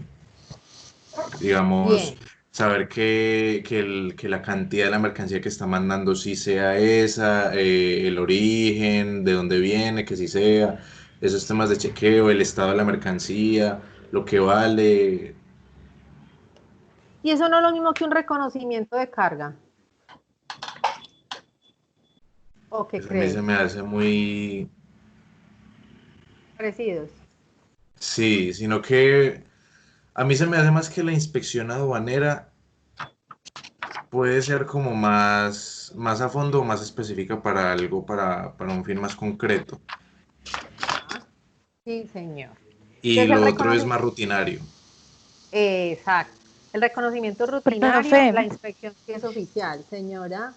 Digamos,
Bien.
saber que la cantidad de la mercancía que está mandando sí sea esa, el origen, de dónde viene, que sí sea, esos temas de chequeo, el estado de la mercancía, lo que vale.
Y eso no es lo mismo que un reconocimiento de carga. ¿O qué
Eso a mí se
crees?
me hace muy...
Parecidos.
Sí, sino que a mí se me hace más que la inspección aduanera puede ser como más a fondo o más específica para algo, para un fin más concreto.
Sí, señor.
Y
Entonces,
lo otro es más rutinario.
Exacto. El reconocimiento rutinario,
Profe.
la inspección sí es oficial. Señora.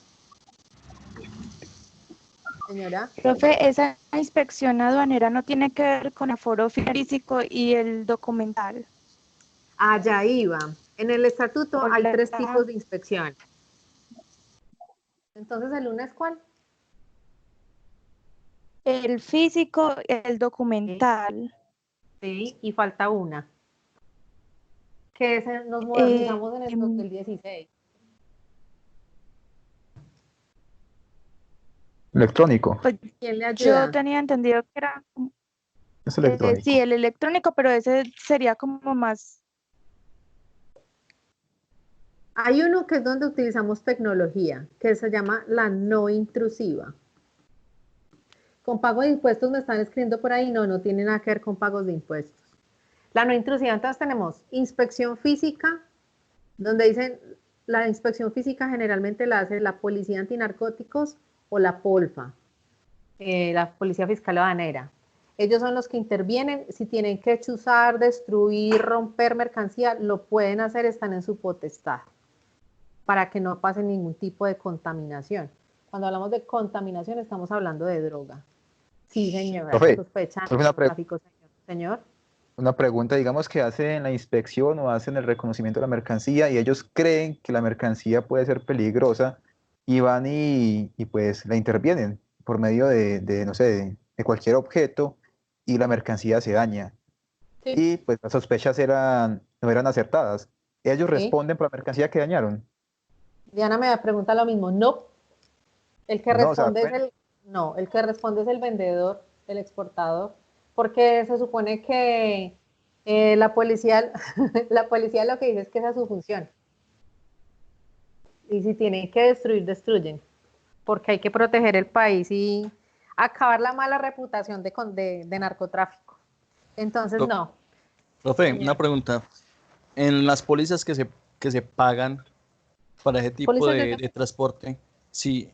Señora.
Profe, esa inspección aduanera no tiene que ver con aforo físico y el documental.
Allá iba. En el estatuto hay
Hola.
3 tipos de inspección. Entonces, ¿el uno es cuál?
El físico, el documental.
Sí, y falta una. Que nos modernizamos en el 2016.
Electrónico.
Pues,
¿Quién le
yo
ayuda?
tenía entendido que era
Es electrónico.
sí, el electrónico, pero ese sería como más.
Hay uno que es donde utilizamos tecnología, que se llama la no intrusiva. Con pago de impuestos me están escribiendo por ahí, no tiene nada que ver con pagos de impuestos. La no intrusiva, entonces tenemos inspección física, donde dicen la inspección física generalmente la hace la Policía Antinarcóticos o la POLFA, la Policía Fiscal Aduanera. Ellos son los que intervienen. Si tienen que chuzar, destruir, romper mercancía, lo pueden hacer, están en su potestad, para que no pase ningún tipo de contaminación. Cuando hablamos de contaminación, estamos hablando de droga. Sí, señora,
Profe,
sospechan
profe,
tráfico, señor.
una pregunta, digamos que hacen la inspección o hacen el reconocimiento de la mercancía y ellos creen que la mercancía puede ser peligrosa y van y pues la intervienen por medio no sé, de cualquier objeto y la mercancía se daña.
Sí.
Y pues las sospechas no eran acertadas. Ellos
Sí.
responden por la mercancía que dañaron.
Diana me pregunta lo mismo. No, el que
No, o sea,
responde el que responde es el vendedor, el exportador, porque se supone que la policía, la policía lo que dice es que esa es su función. Y si tienen que destruir, destruyen, porque hay que proteger el país y acabar la mala reputación de narcotráfico. Entonces,
Pro-
no.
Profe,
Señor.
una pregunta. En las pólizas que se pagan para ese tipo
¿Pólizas de qué?
de transporte, sí,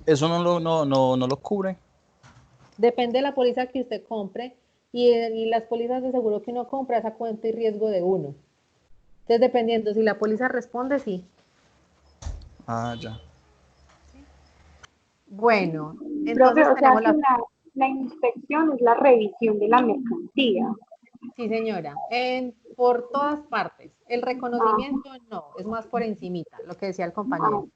eso no lo cubre.
Depende de la póliza que usted compre y las pólizas de seguro que uno compra es a cuenta y riesgo de uno. Entonces, dependiendo, si la póliza responde, sí.
Ah, ya.
Bueno,
Profe,
entonces
o sea
tenemos
que la inspección es la revisión de la mercancía.
Sí, señora, por todas partes. El reconocimiento no, es más por encimita, lo que decía el compañero.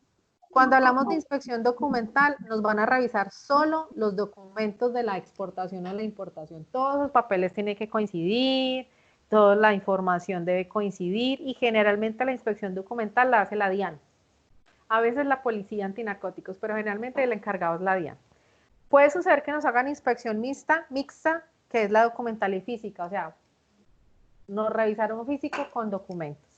Cuando hablamos de inspección documental, nos van a revisar solo los documentos de la exportación o la importación. Todos los papeles tienen que coincidir, toda la información debe coincidir y generalmente la inspección documental la hace la DIAN. A veces la Policía Antinarcóticos, pero generalmente el encargado es la DIAN. Puede suceder que nos hagan inspección mixta, que es la documental y física, o sea, nos revisaron físico con documentos.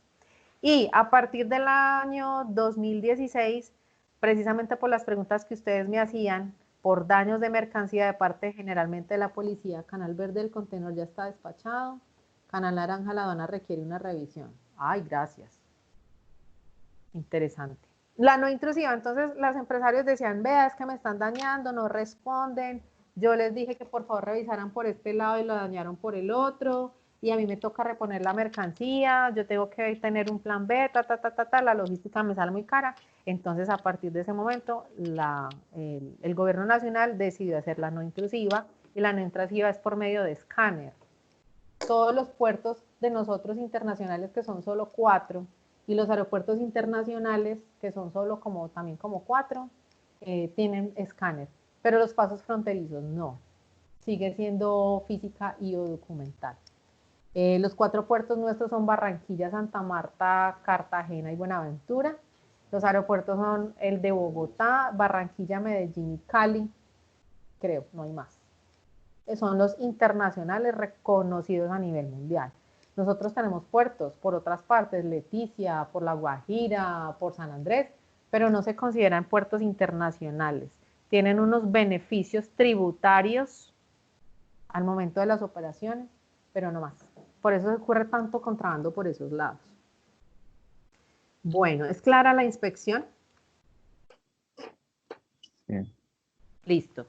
Y a partir del año 2016, precisamente por las preguntas que ustedes me hacían, por daños de mercancía de parte generalmente de la policía, Canal Verde el contenedor ya está despachado, Canal Naranja la aduana requiere una revisión. Ay, gracias. Interesante. La no intrusiva, entonces los empresarios decían, vea, es que me están dañando, no responden, yo les dije que por favor revisaran por este lado y lo dañaron por el otro, y a mí me toca reponer la mercancía, yo tengo que tener un plan B, la logística me sale muy cara. Entonces, a partir de ese momento, el gobierno nacional decidió hacer la no intrusiva, y la no intrusiva es por medio de escáner. Todos los puertos de nosotros internacionales, que son solo 4, y los aeropuertos internacionales, que son solo también como 4, tienen escáner, pero los pasos fronterizos no, sigue siendo física y o documental. Los 4 puertos nuestros son Barranquilla, Santa Marta, Cartagena y Buenaventura. Los aeropuertos son el de Bogotá, Barranquilla, Medellín y Cali, creo, no hay más. Son los internacionales reconocidos a nivel mundial. Nosotros tenemos puertos por otras partes, Leticia, por La Guajira, por San Andrés, pero no se consideran puertos internacionales. Tienen unos beneficios tributarios al momento de las operaciones, pero no más. Por eso ocurre tanto contrabando por esos lados. Bueno, ¿es clara la inspección?
Bien.
Listo.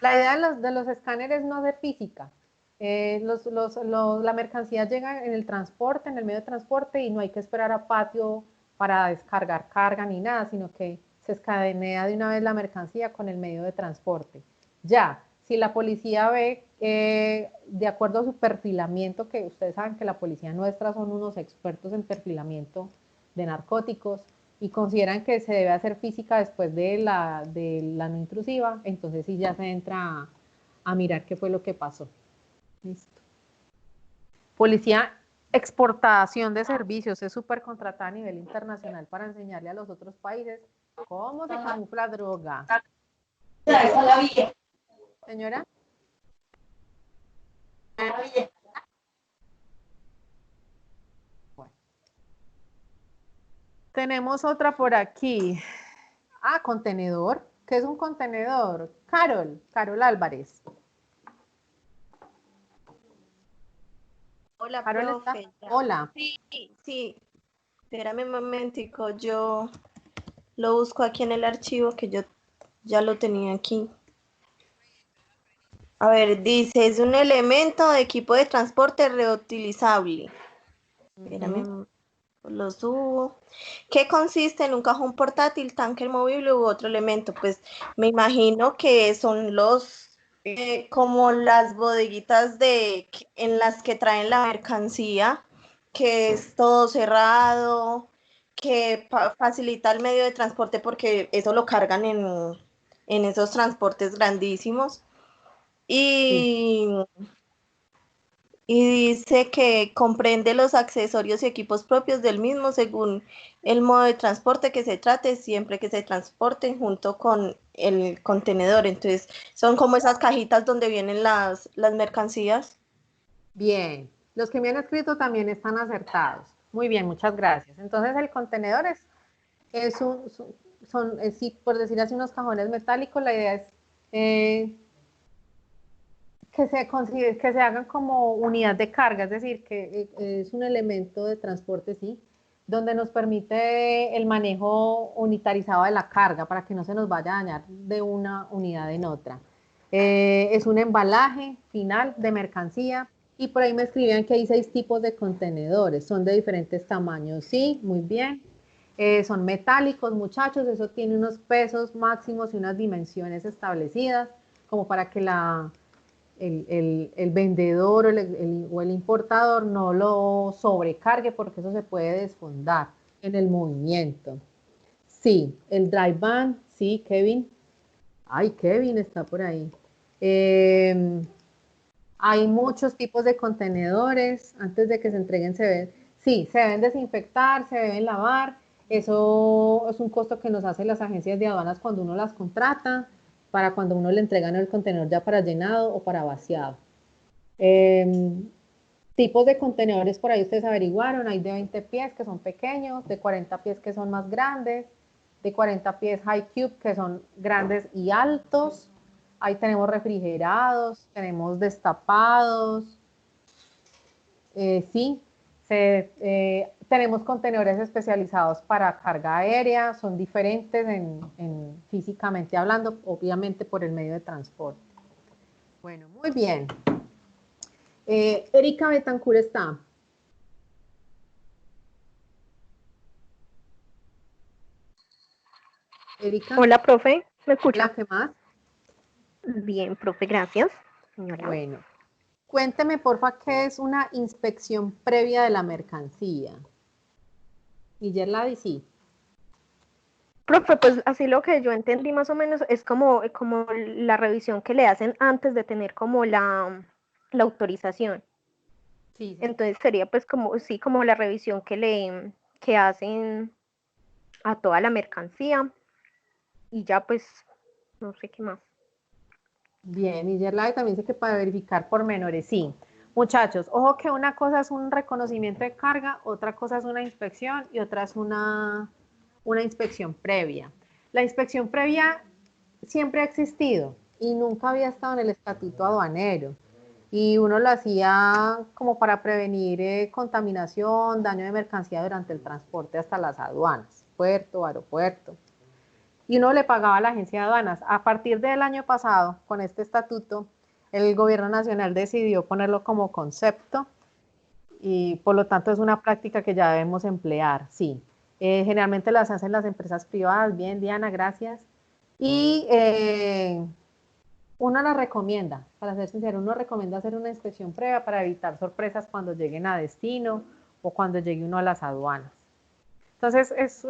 La idea de los escáneres no es de física. La mercancía llega en el transporte, en el medio de transporte, y no hay que esperar a patio para descargar carga ni nada, sino que se escadenea de una vez la mercancía con el medio de transporte. Ya, si la policía ve, de acuerdo a su perfilamiento, que ustedes saben que la policía nuestra son unos expertos en perfilamiento de narcóticos, y consideran que se debe hacer física después de la no intrusiva, entonces sí ya se entra a mirar qué fue lo que pasó. Listo. Policía exportación de servicios es súper contratada a nivel internacional para enseñarle a los otros países cómo se camufla droga. Señora. Bueno. Tenemos otra por aquí. Ah, contenedor. ¿Qué es un contenedor? Carol Álvarez.
Hola,
Carol
profe.
está. Hola.
Sí, sí. Espérame un momentico, yo lo busco aquí en el archivo que yo ya lo tenía aquí. A ver, dice, es un elemento de equipo de transporte reutilizable. Espérame, lo subo. ¿Qué consiste en un cajón portátil, tanque movible u otro elemento? Pues me imagino que son como las bodeguitas en las que traen la mercancía, que es todo cerrado, que facilita el medio de transporte porque eso lo cargan en esos transportes grandísimos. Y dice que comprende los accesorios y equipos propios del mismo según el modo de transporte que se trate, siempre que se transporten junto con el contenedor. Entonces, son como esas cajitas donde vienen las mercancías.
Bien, los que me han escrito también están acertados. Muy bien, muchas gracias. Entonces, el contenedor sí, por decir así, unos cajones metálicos. La idea es que se hagan como unidad de carga, es decir, que es un elemento de transporte, sí, donde nos permite el manejo unitarizado de la carga para que no se nos vaya a dañar de una unidad en otra. Es un embalaje final de mercancía y por ahí me escribían que hay 6 tipos de contenedores, son de diferentes tamaños, sí, muy bien. Son metálicos, muchachos, eso tiene unos pesos máximos y unas dimensiones establecidas como para que el vendedor o el importador no lo sobrecargue porque eso se puede desfondar en el movimiento. Sí, el dry van, sí, Kevin. Ay, Kevin está por ahí. Hay muchos tipos de contenedores. Antes de que se entreguen sí, se deben desinfectar, se deben lavar. Eso es un costo que nos hacen las agencias de aduanas cuando uno las contrata, para cuando uno le entregan el contenedor ya para llenado o para vaciado. Tipos de contenedores por ahí ustedes averiguaron, hay de 20 pies que son pequeños, de 40 pies que son más grandes, de 40 pies high cube que son grandes y altos. Ahí tenemos refrigerados, tenemos destapados, sí, tenemos contenedores especializados para carga aérea, son diferentes físicamente hablando, obviamente por el medio de transporte. Bueno, muy bien. Erika Betancur está. Erika.
Hola, profe, ¿me escucha?
Hola, ¿qué más?
Bien, profe, gracias. Señora.
Bueno, cuénteme, porfa, ¿qué es una inspección previa de la mercancía? Y Yerladi, sí.
Profe, pues así lo que yo entendí más o menos es como la revisión que le hacen antes de tener como la autorización.
Sí.
Entonces sería pues como, sí, como la revisión que hacen a toda la mercancía y ya pues no sé qué más.
Bien, y Yerladi también dice que para verificar pormenores, sí. Muchachos, ojo que una cosa es un reconocimiento de carga, otra cosa es una inspección y otra es una inspección previa. La inspección previa siempre ha existido y nunca había estado en el estatuto aduanero. Y uno lo hacía como para prevenir contaminación, daño de mercancía durante el transporte hasta las aduanas, puerto, aeropuerto. Y uno le pagaba a la agencia de aduanas. A partir del año pasado, con este estatuto, el gobierno nacional decidió ponerlo como concepto y por lo tanto es una práctica que ya debemos emplear, sí. Generalmente las hacen las empresas privadas. Bien, Diana, gracias. Y uno la recomienda, para ser sincero, uno recomienda hacer una inspección previa para evitar sorpresas cuando lleguen a destino o cuando llegue uno a las aduanas. Entonces, eso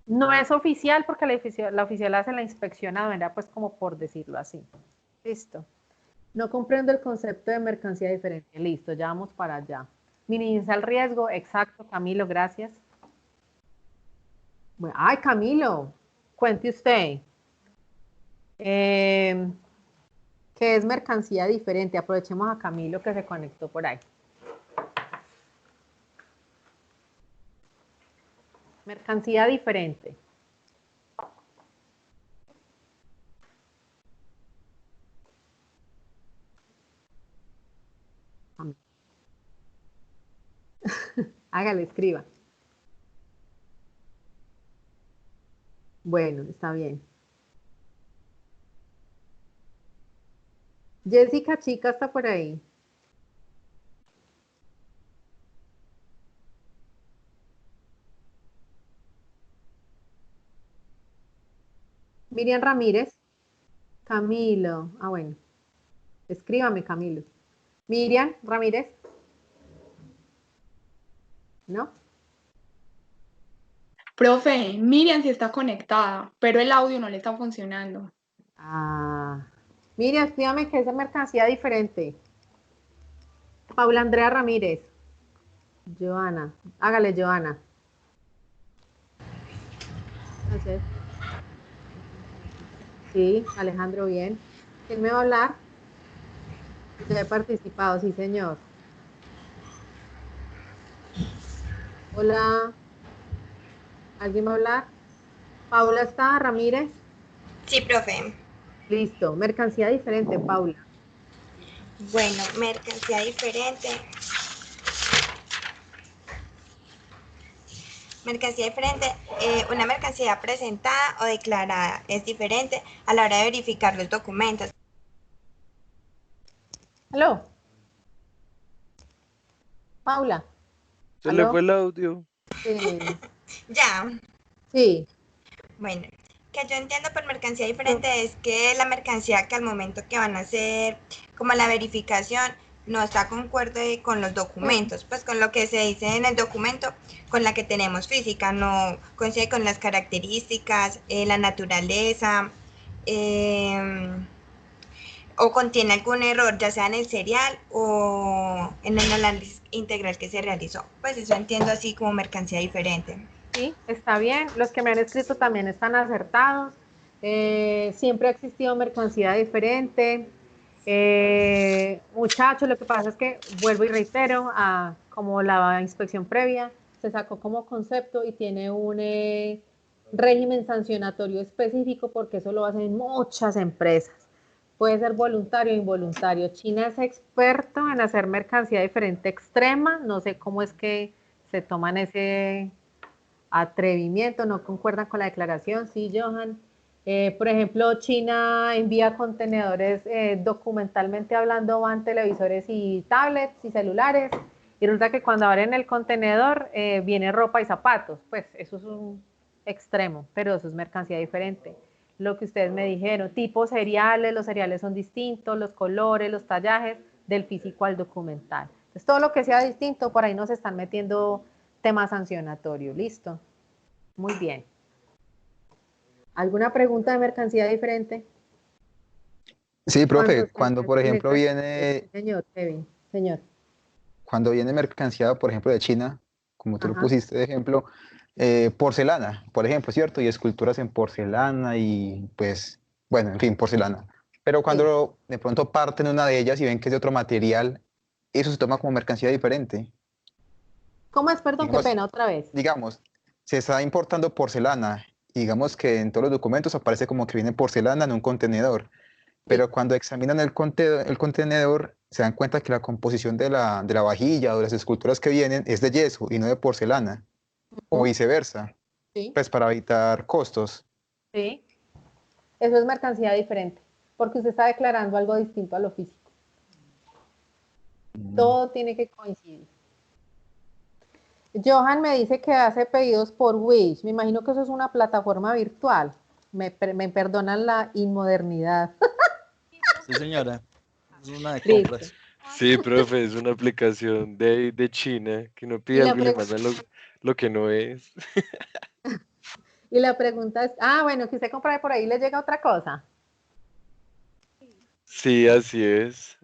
no es oficial porque la oficial hace la inspección aduanera, pues como por decirlo así. Listo. No comprendo el concepto de mercancía diferente. Listo, ya vamos para allá. Minimiza el riesgo, exacto, Camilo, gracias. Bueno, ay, Camilo, cuente usted. ¿Qué es mercancía diferente? Aprovechemos a Camilo que se conectó por ahí. Mercancía diferente. Hágale, escriba. Bueno, está bien. Jessica Chica está por ahí. Miriam Ramírez. Camilo. Ah, bueno. Escríbame, Camilo. Miriam Ramírez. ¿No?
Profe, Miriam sí está conectada, pero el audio no le está funcionando.
Ah. Miriam, escríbame que es de mercancía diferente. Paula Andrea Ramírez. Joana. Hágale, Joana. Entonces, sí, Alejandro, bien. ¿Quién me va a hablar? Yo he participado, sí, señor. Hola. ¿Alguien va a hablar? Paula está, Ramírez.
Sí, profe.
Listo. Mercancía diferente, Paula.
Bueno, mercancía diferente. Mercancía diferente. Una mercancía presentada o declarada es diferente a la hora de verificar los documentos.
¿Aló? Paula.
Se le fue el audio.
Ya.
Sí.
Bueno, que yo entiendo por mercancía diferente es que la mercancía que al momento que van a hacer como la verificación no está concuerde con los documentos, pues con lo que se dice en el documento, con la que tenemos física, no coincide con las características, la naturaleza, o contiene algún error, ya sea en el serial o en el análisis integral que se realizó. Pues eso entiendo así como mercancía diferente.
Sí, está bien. Los que me han escrito también están acertados. Siempre ha existido mercancía diferente. Muchachos, lo que pasa es que, vuelvo y reitero, como la inspección previa, se sacó como concepto y tiene un régimen sancionatorio específico porque eso lo hacen muchas empresas. Puede ser voluntario o involuntario. China es experto en hacer mercancía diferente extrema. No sé cómo es que se toman ese atrevimiento, no concuerdan con la declaración, sí, Johan. Por ejemplo, China envía contenedores, documentalmente hablando, van televisores y tablets y celulares, y resulta que cuando abren el contenedor viene ropa y zapatos. Pues eso es un extremo, pero eso es mercancía diferente. Lo que ustedes me dijeron, tipos seriales, los seriales son distintos, los colores, los tallajes, del físico al documental. Entonces, todo lo que sea distinto, por ahí nos están metiendo tema sancionatorio. ¿Listo? Muy bien. ¿Alguna pregunta de mercancía diferente?
Sí, profe, cuando por ejemplo viene,
Señor Kevin, señor.
cuando viene mercancía, por ejemplo, de China, como tú lo
Ajá.
pusiste de ejemplo, porcelana, por ejemplo, ¿cierto? Y esculturas en porcelana y pues, bueno, en fin, porcelana. Pero cuando de pronto parten una de ellas y ven que es de otro material, eso se toma como mercancía diferente.
¿Cómo es? Perdón,
Digamos,
qué pena, otra vez.
digamos, se está importando porcelana y digamos que en todos los documentos aparece como que viene porcelana en un contenedor. Pero cuando examinan el contenedor, se dan cuenta que la composición de la vajilla o de las esculturas que vienen es de yeso y no de porcelana, o viceversa,
Sí.
pues para evitar costos.
Sí. Eso es mercancía diferente, porque usted está declarando algo distinto a lo físico. Todo tiene que coincidir. Johan me dice que hace pedidos por Wish. Me imagino que eso es una plataforma virtual. Me perdonan la inmodernidad.
Sí, señora. Es una de
Listo.
compras.
Sí, profe, es una aplicación de China que uno
Y
pide
la
algo y le
pregunta-
mandan lo que no es.
Y la pregunta es, bueno, que usted compra por ahí y le llega otra cosa.
Sí, así es.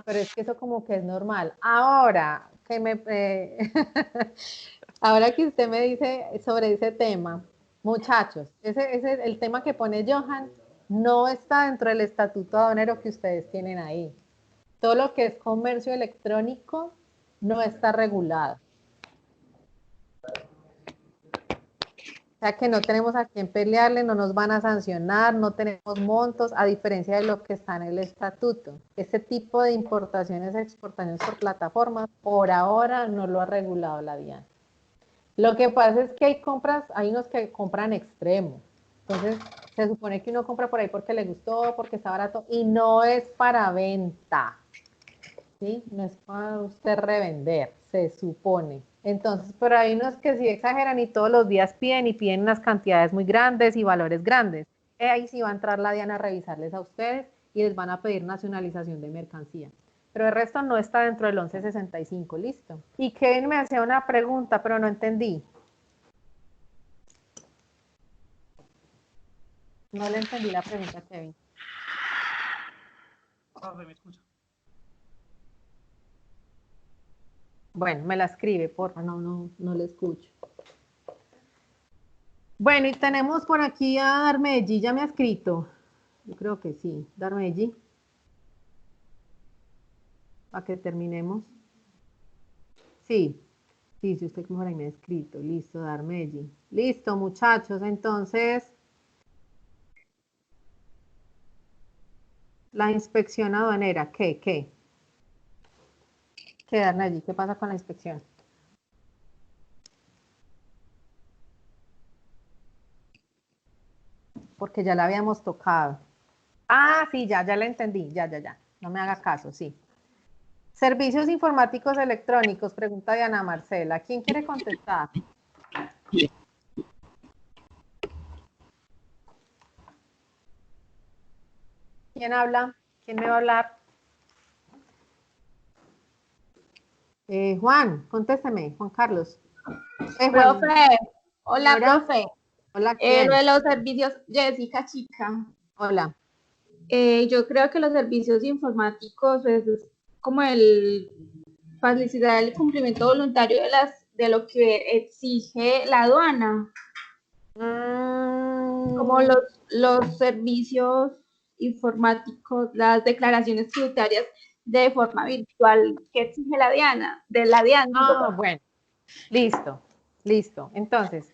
Pero es que eso como que es normal. Ahora ahora que usted me dice sobre ese tema, muchachos, ese el tema que pone Johan no está dentro del estatuto aduanero que ustedes tienen ahí. Todo lo que es comercio electrónico no está regulado. O sea que no tenemos a quién pelearle, no nos van a sancionar, no tenemos montos, a diferencia de lo que está en el estatuto. Este tipo de importaciones e exportaciones por plataformas, por ahora no lo ha regulado la DIAN. Lo que pasa es que hay unos que compran extremo. Entonces, se supone que uno compra por ahí porque le gustó, porque está barato, y no es para venta, ¿sí? No es para usted revender, se supone. Entonces, pero hay unos que sí exageran y todos los días piden y piden unas cantidades muy grandes y valores grandes. Ahí sí va a entrar la DIAN a revisarles a ustedes y les van a pedir nacionalización de mercancía. Pero el resto no está dentro del 1165, listo. Y Kevin me hacía una pregunta, pero no entendí. No le entendí la pregunta, Kevin.
¿Me escucha?
Bueno, me la escribe, porfa, no le escucho. Bueno, y tenemos por aquí a Darmeji, ¿ya me ha escrito? Yo creo que sí, Darmeji. Para que terminemos. Sí, usted como ahí me ha escrito. Listo, Darmeji. Listo, muchachos, entonces... La inspección aduanera, ¿qué? ¿Qué, Darmeji? ¿Qué pasa con la inspección? Porque ya la habíamos tocado. Ah, sí, ya la entendí, ya. No me haga caso, sí. Servicios informáticos electrónicos, pregunta Diana Marcela. ¿Quién quiere contestar? ¿Quién habla? ¿Quién me va a hablar? Juan, contésteme, Juan Carlos. Juan.
Profe, hola,
Señora.
profe.
Hola, ¿quién?
Lo de los servicios, Jessica Chica.
Hola.
Yo creo que los servicios informáticos pues, es como el facilitar el cumplimiento voluntario de lo que exige la aduana. Como los servicios informáticos, las declaraciones tributarias de forma virtual que exige la DIAN.
Ah, bueno. Listo. Entonces,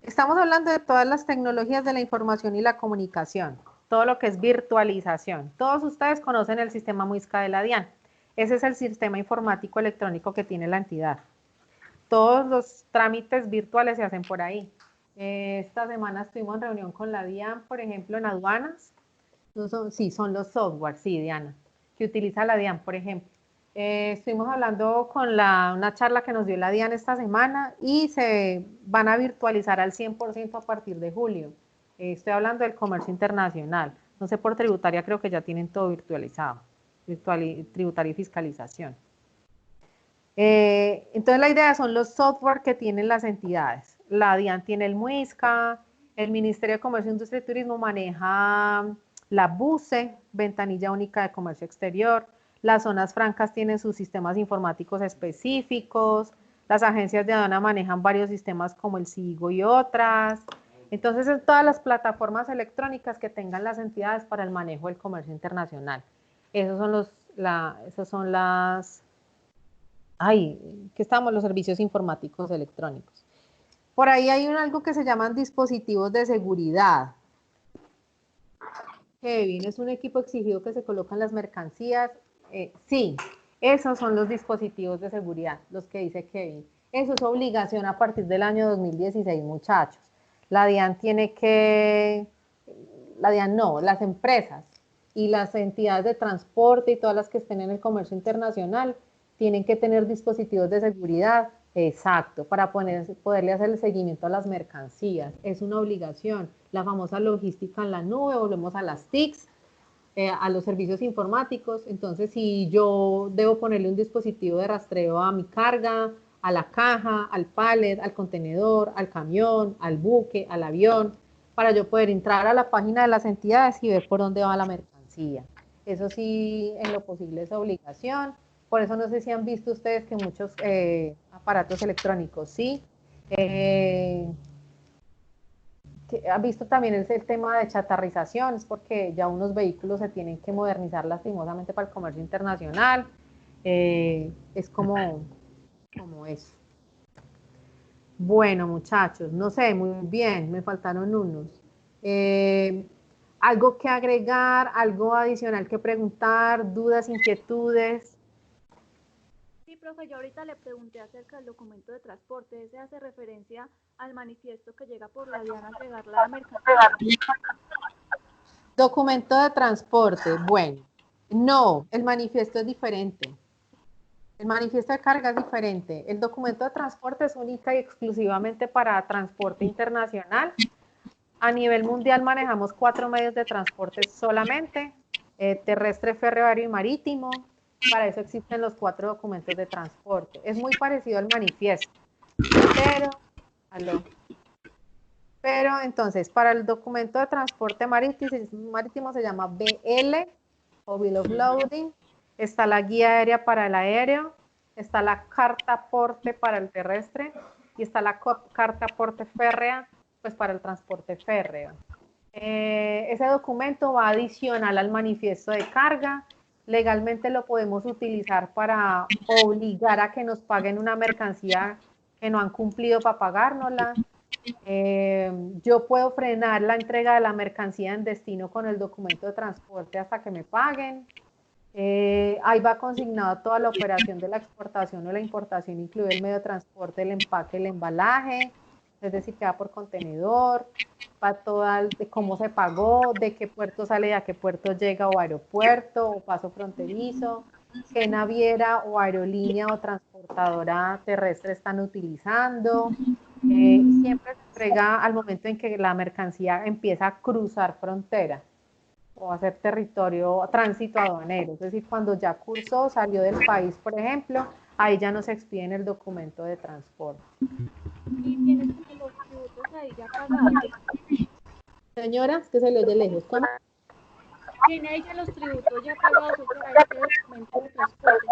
estamos hablando de todas las tecnologías de la información y la comunicación, todo lo que es virtualización. Todos ustedes conocen el sistema MUISCA de la DIAN. Ese es el sistema informático electrónico que tiene la entidad. Todos los trámites virtuales se hacen por ahí. Esta semana estuvimos en reunión con la DIAN, por ejemplo, en aduanas. Son los software, sí, Diana, que utiliza la DIAN, por ejemplo. Estuvimos hablando con una charla que nos dio la DIAN esta semana y se van a virtualizar al 100% a partir de julio. Estoy hablando del comercio internacional. No sé, por tributaria creo que ya tienen todo virtualizado, tributaria y fiscalización. Entonces la idea son los software que tienen las entidades. La DIAN tiene el MUISCA, el Ministerio de Comercio, Industria y Turismo maneja la BUCE, Ventanilla Única de Comercio Exterior. Las zonas francas tienen sus sistemas informáticos específicos. Las agencias de aduana manejan varios sistemas como el SIGO y otras. Entonces, es todas las plataformas electrónicas que tengan las entidades para el manejo del comercio internacional. Esos son los servicios informáticos electrónicos. Por ahí hay algo que se llaman dispositivos de seguridad. Kevin, es un equipo exigido que se colocan las mercancías. Sí, esos son los dispositivos de seguridad, los que dice Kevin. Eso es obligación a partir del año 2016, muchachos. La DIAN las empresas y las entidades de transporte y todas las que estén en el comercio internacional tienen que tener dispositivos de seguridad, exacto, para poderle hacer el seguimiento a las mercancías. Es una obligación. La famosa logística en la nube, volvemos a las TICs, a los servicios informáticos. Entonces, si yo debo ponerle un dispositivo de rastreo a mi carga, a la caja, al pallet, al contenedor, al camión, al buque, al avión, para yo poder entrar a la página de las entidades y ver por dónde va la mercancía. Eso sí, en lo posible es obligación. Por eso no sé si han visto ustedes que muchos aparatos electrónicos, sí. Han visto también el tema de chatarrización, es porque ya unos vehículos se tienen que modernizar lastimosamente para el comercio internacional. Es como eso. Bueno, muchachos, no sé, muy bien, me faltaron unos. ¿Algo que agregar, algo adicional que preguntar, dudas, inquietudes?
Profe, yo ahorita le pregunté acerca del documento de transporte. ¿Ese hace referencia al manifiesto que llega por la DIAN al llegar la mercancía?
Documento de transporte. Bueno, no, el manifiesto es diferente. El manifiesto de carga es diferente. El documento de transporte es única y exclusivamente para transporte internacional. A nivel mundial manejamos 4 medios de transporte solamente, terrestre, férreo, aéreo y marítimo. Para eso existen los 4 documentos de transporte. Es muy parecido al manifiesto, pero entonces para el documento de transporte marítimo se llama BL o Bill of Loading. Está la guía aérea para el aéreo, está la carta aporte para el terrestre y está la carta aporte férrea, pues para el transporte férreo. Ese documento va adicional al manifiesto de carga. Legalmente lo podemos utilizar para obligar a que nos paguen una mercancía que no han cumplido para pagárnosla. Yo puedo frenar la entrega de la mercancía en destino con el documento de transporte hasta que me paguen. Ahí va consignado toda la operación de la exportación o la importación, incluye el medio de transporte, el empaque, el embalaje, es decir, que va por contenedor, va toda de cómo se pagó, de qué puerto sale y a qué puerto llega o aeropuerto o paso fronterizo, qué naviera o aerolínea o transportadora terrestre están utilizando. Siempre se entrega al momento en que la mercancía empieza a cruzar frontera o hacer territorio, tránsito aduanero, es decir, cuando ya cursó, salió del país, por ejemplo, ahí ya no se expide en el documento de transporte.
Y tienes como los tributos ahí ya pagados.
Señora, es que se le oye lejos. ¿Cómo?
Tiene ahí ya los tributos ya pagados para este documento de transporte.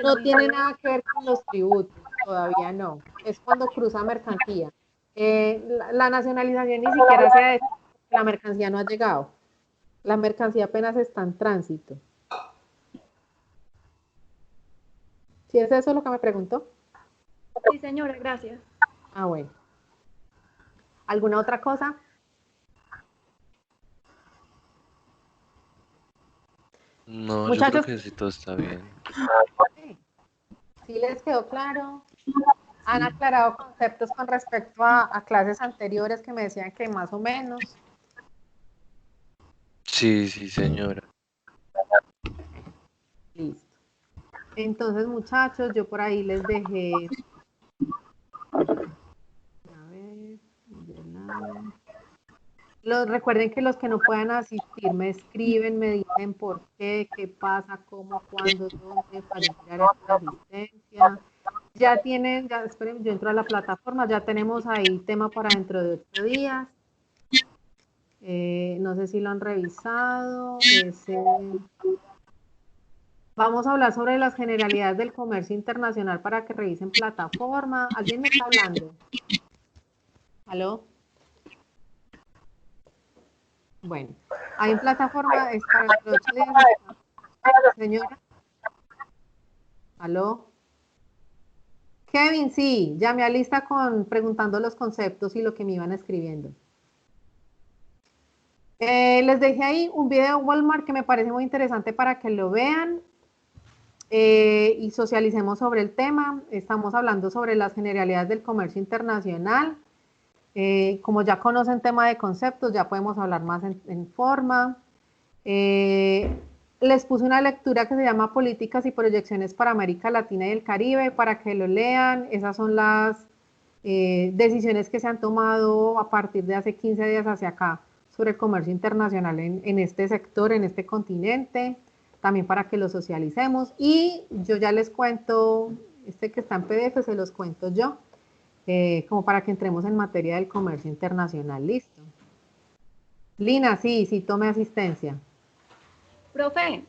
No tiene nada que ver con los tributos, todavía no. Es cuando cruza mercancía. La nacionalización ni siquiera se ha hecho, la mercancía no ha llegado. La mercancía apenas está en tránsito. ¿Sí es eso lo que me preguntó?
Sí, señora, gracias.
Ah, bueno. ¿Alguna otra cosa?
No, yo
Muchachos,
creo que sí todo está bien.
¿sí les quedó claro? ¿Han aclarado conceptos con respecto a clases anteriores que me decían que más o menos?
Sí, sí, señora.
Listo. Entonces, muchachos, yo por ahí les dejé. A ver, recuerden que los que no puedan asistir me escriben, me dicen por qué, qué pasa, cómo, cuándo, dónde, para mirar la asistencia. Ya tienen, ya esperen, yo entro a la plataforma, ya tenemos ahí tema para dentro de 8 días. No sé si lo han revisado. Vamos a hablar sobre las generalidades del comercio internacional para que revisen plataforma. ¿Alguien me está hablando? ¿Aló? Bueno, ahí en plataforma es para dentro de 8 días. Señora. ¿Aló? Kevin, sí, ya me alista preguntando los conceptos y lo que me iban escribiendo. Les dejé ahí un video de Walmart que me parece muy interesante para que lo vean y socialicemos sobre el tema. Estamos hablando sobre las generalidades del comercio internacional. Como ya conocen tema de conceptos, ya podemos hablar más en forma. Les puse una lectura que se llama Políticas y Proyecciones para América Latina y el Caribe para que lo lean. Esas son las decisiones que se han tomado a partir de hace 15 días hacia acá sobre el comercio internacional en este sector, en este continente, también para que lo socialicemos. Y yo ya les cuento, este que está en PDF se los cuento yo, como para que entremos en materia del comercio internacional. Listo. Lina, sí, tome asistencia.
Profe.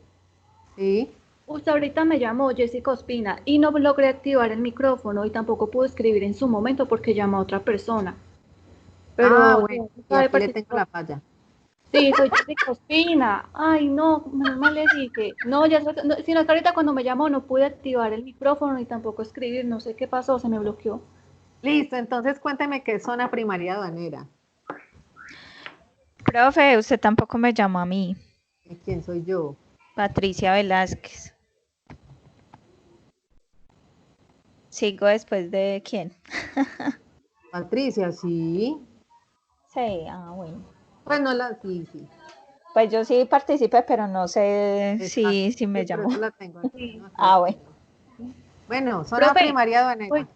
Sí.
Usted ahorita me llamó Jessica Ospina y no logré activar el micrófono y tampoco pude escribir en su momento porque llamó a otra persona. Pero
bueno, y aquí le tengo la falla.
Sí, soy Jessica Ospina. Ay, no, menos mal le dije. No, ya sino que ahorita cuando me llamó no pude activar el micrófono y tampoco escribir, no sé qué pasó, se me bloqueó.
Listo, entonces cuénteme qué es zona primaria aduanera.
Profe, usted tampoco me llamó a mí.
¿Quién soy yo?
Patricia Velázquez. Sigo después de quién.
Patricia, sí.
Sí, bueno.
Pues no la, sí.
Pues yo sí participé, pero no sé
Exacto.
si me
Sí, por
llamó.
eso la tengo aquí, ¿no? Aquí la
Ah, bueno.
tengo. Bueno, zona
Profe,
primaria aduanera.
pues,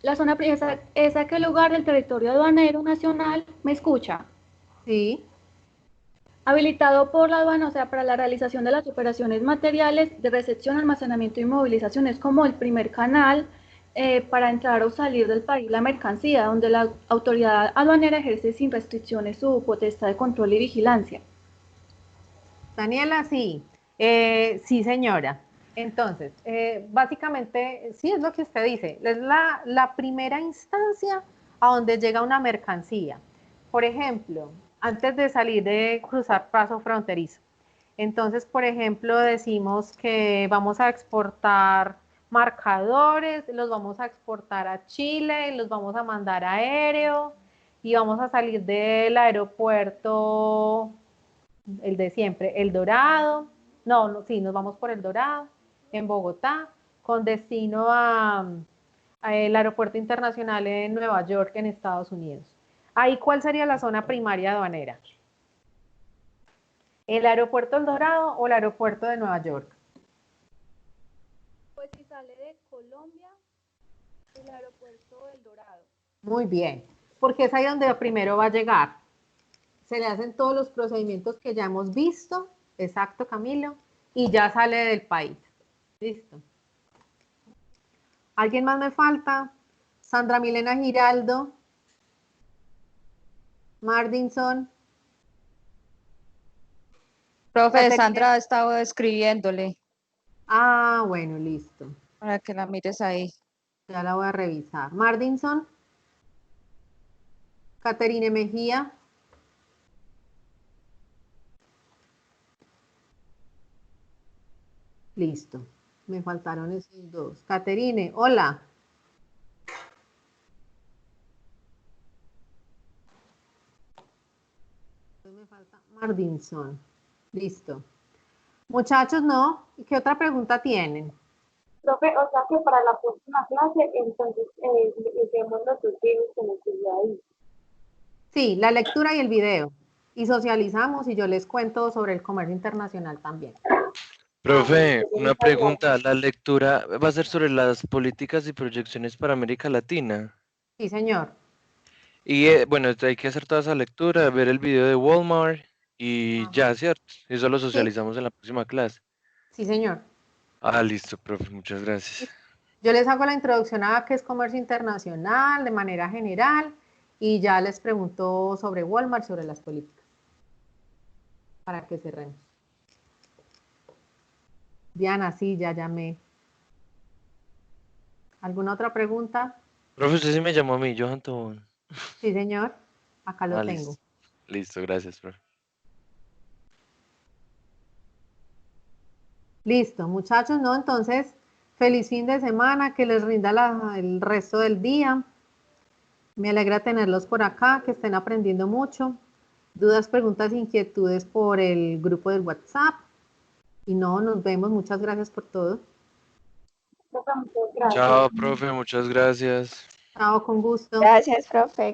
la zona, esa qué lugar del territorio aduanero nacional me escucha.
Sí.
Habilitado por la aduana, o sea, para la realización de las operaciones materiales de recepción, almacenamiento y movilización. Es como el primer canal para entrar o salir del país la mercancía, donde la autoridad aduanera ejerce sin restricciones su potestad de control y vigilancia.
Daniela, sí. Sí, señora. Entonces, básicamente, sí es lo que usted dice. Es la primera instancia a donde llega una mercancía. Por ejemplo, antes de salir de cruzar paso fronterizo. Entonces, por ejemplo, decimos que vamos a exportar marcadores, los vamos a exportar a Chile, los vamos a mandar aéreo y vamos a salir del aeropuerto, el de siempre, El Dorado. No, sí, nos vamos por El Dorado, en Bogotá, con destino a el aeropuerto internacional en Nueva York, en Estados Unidos. Ahí, ¿cuál sería la zona primaria aduanera? ¿El aeropuerto El Dorado o el aeropuerto de Nueva York?
Pues si sale de Colombia, el aeropuerto El Dorado.
Muy bien, porque es ahí donde primero va a llegar. Se le hacen todos los procedimientos que ya hemos visto, exacto, Camilo, y ya sale del país. Listo. ¿Alguien más me falta? Sandra Milena Giraldo. Mardinson.
Profe,
Caterina.
Sandra ha estado escribiéndole
Ah, bueno, listo.
para que la mires ahí.
Ya la voy a revisar. Mardinson. Caterine Mejía. Listo. Me faltaron esos dos. Caterine, hola. Me falta Mardinson. Listo. Muchachos, ¿no? ¿Y qué otra pregunta tienen?
Profe, o sea que para la próxima clase, entonces, hacemos los dos videos que nos quedó ahí.
Sí, la lectura y el video. Y socializamos y yo les cuento sobre el comercio internacional también.
Profe, una pregunta. ¿La lectura va a ser sobre las políticas y proyecciones para América Latina?
Sí, señor.
Y bueno, hay que hacer toda esa lectura, ver el video de Walmart y ya, ¿cierto? Eso lo socializamos en la próxima clase.
Sí, señor.
Ah, listo, profe, muchas gracias.
Yo les hago la introducción a qué es comercio internacional de manera general y ya les pregunto sobre Walmart, sobre las políticas. Para que cerremos. Diana, sí, ya llamé. ¿Alguna otra pregunta?
Profe, usted sí me llamó a mí, Johan Tobón.
Sí, señor. Acá lo tengo.
Listo. Listo, gracias, profe.
Listo, muchachos, ¿no? Entonces, feliz fin de semana, que les rinda el resto del día. Me alegra tenerlos por acá, que estén aprendiendo mucho. Dudas, preguntas, inquietudes por el grupo del WhatsApp. Y no, nos vemos. Muchas gracias por todo.
Chao, profe, muchas gracias.
Chao, con gusto.
Gracias, profe.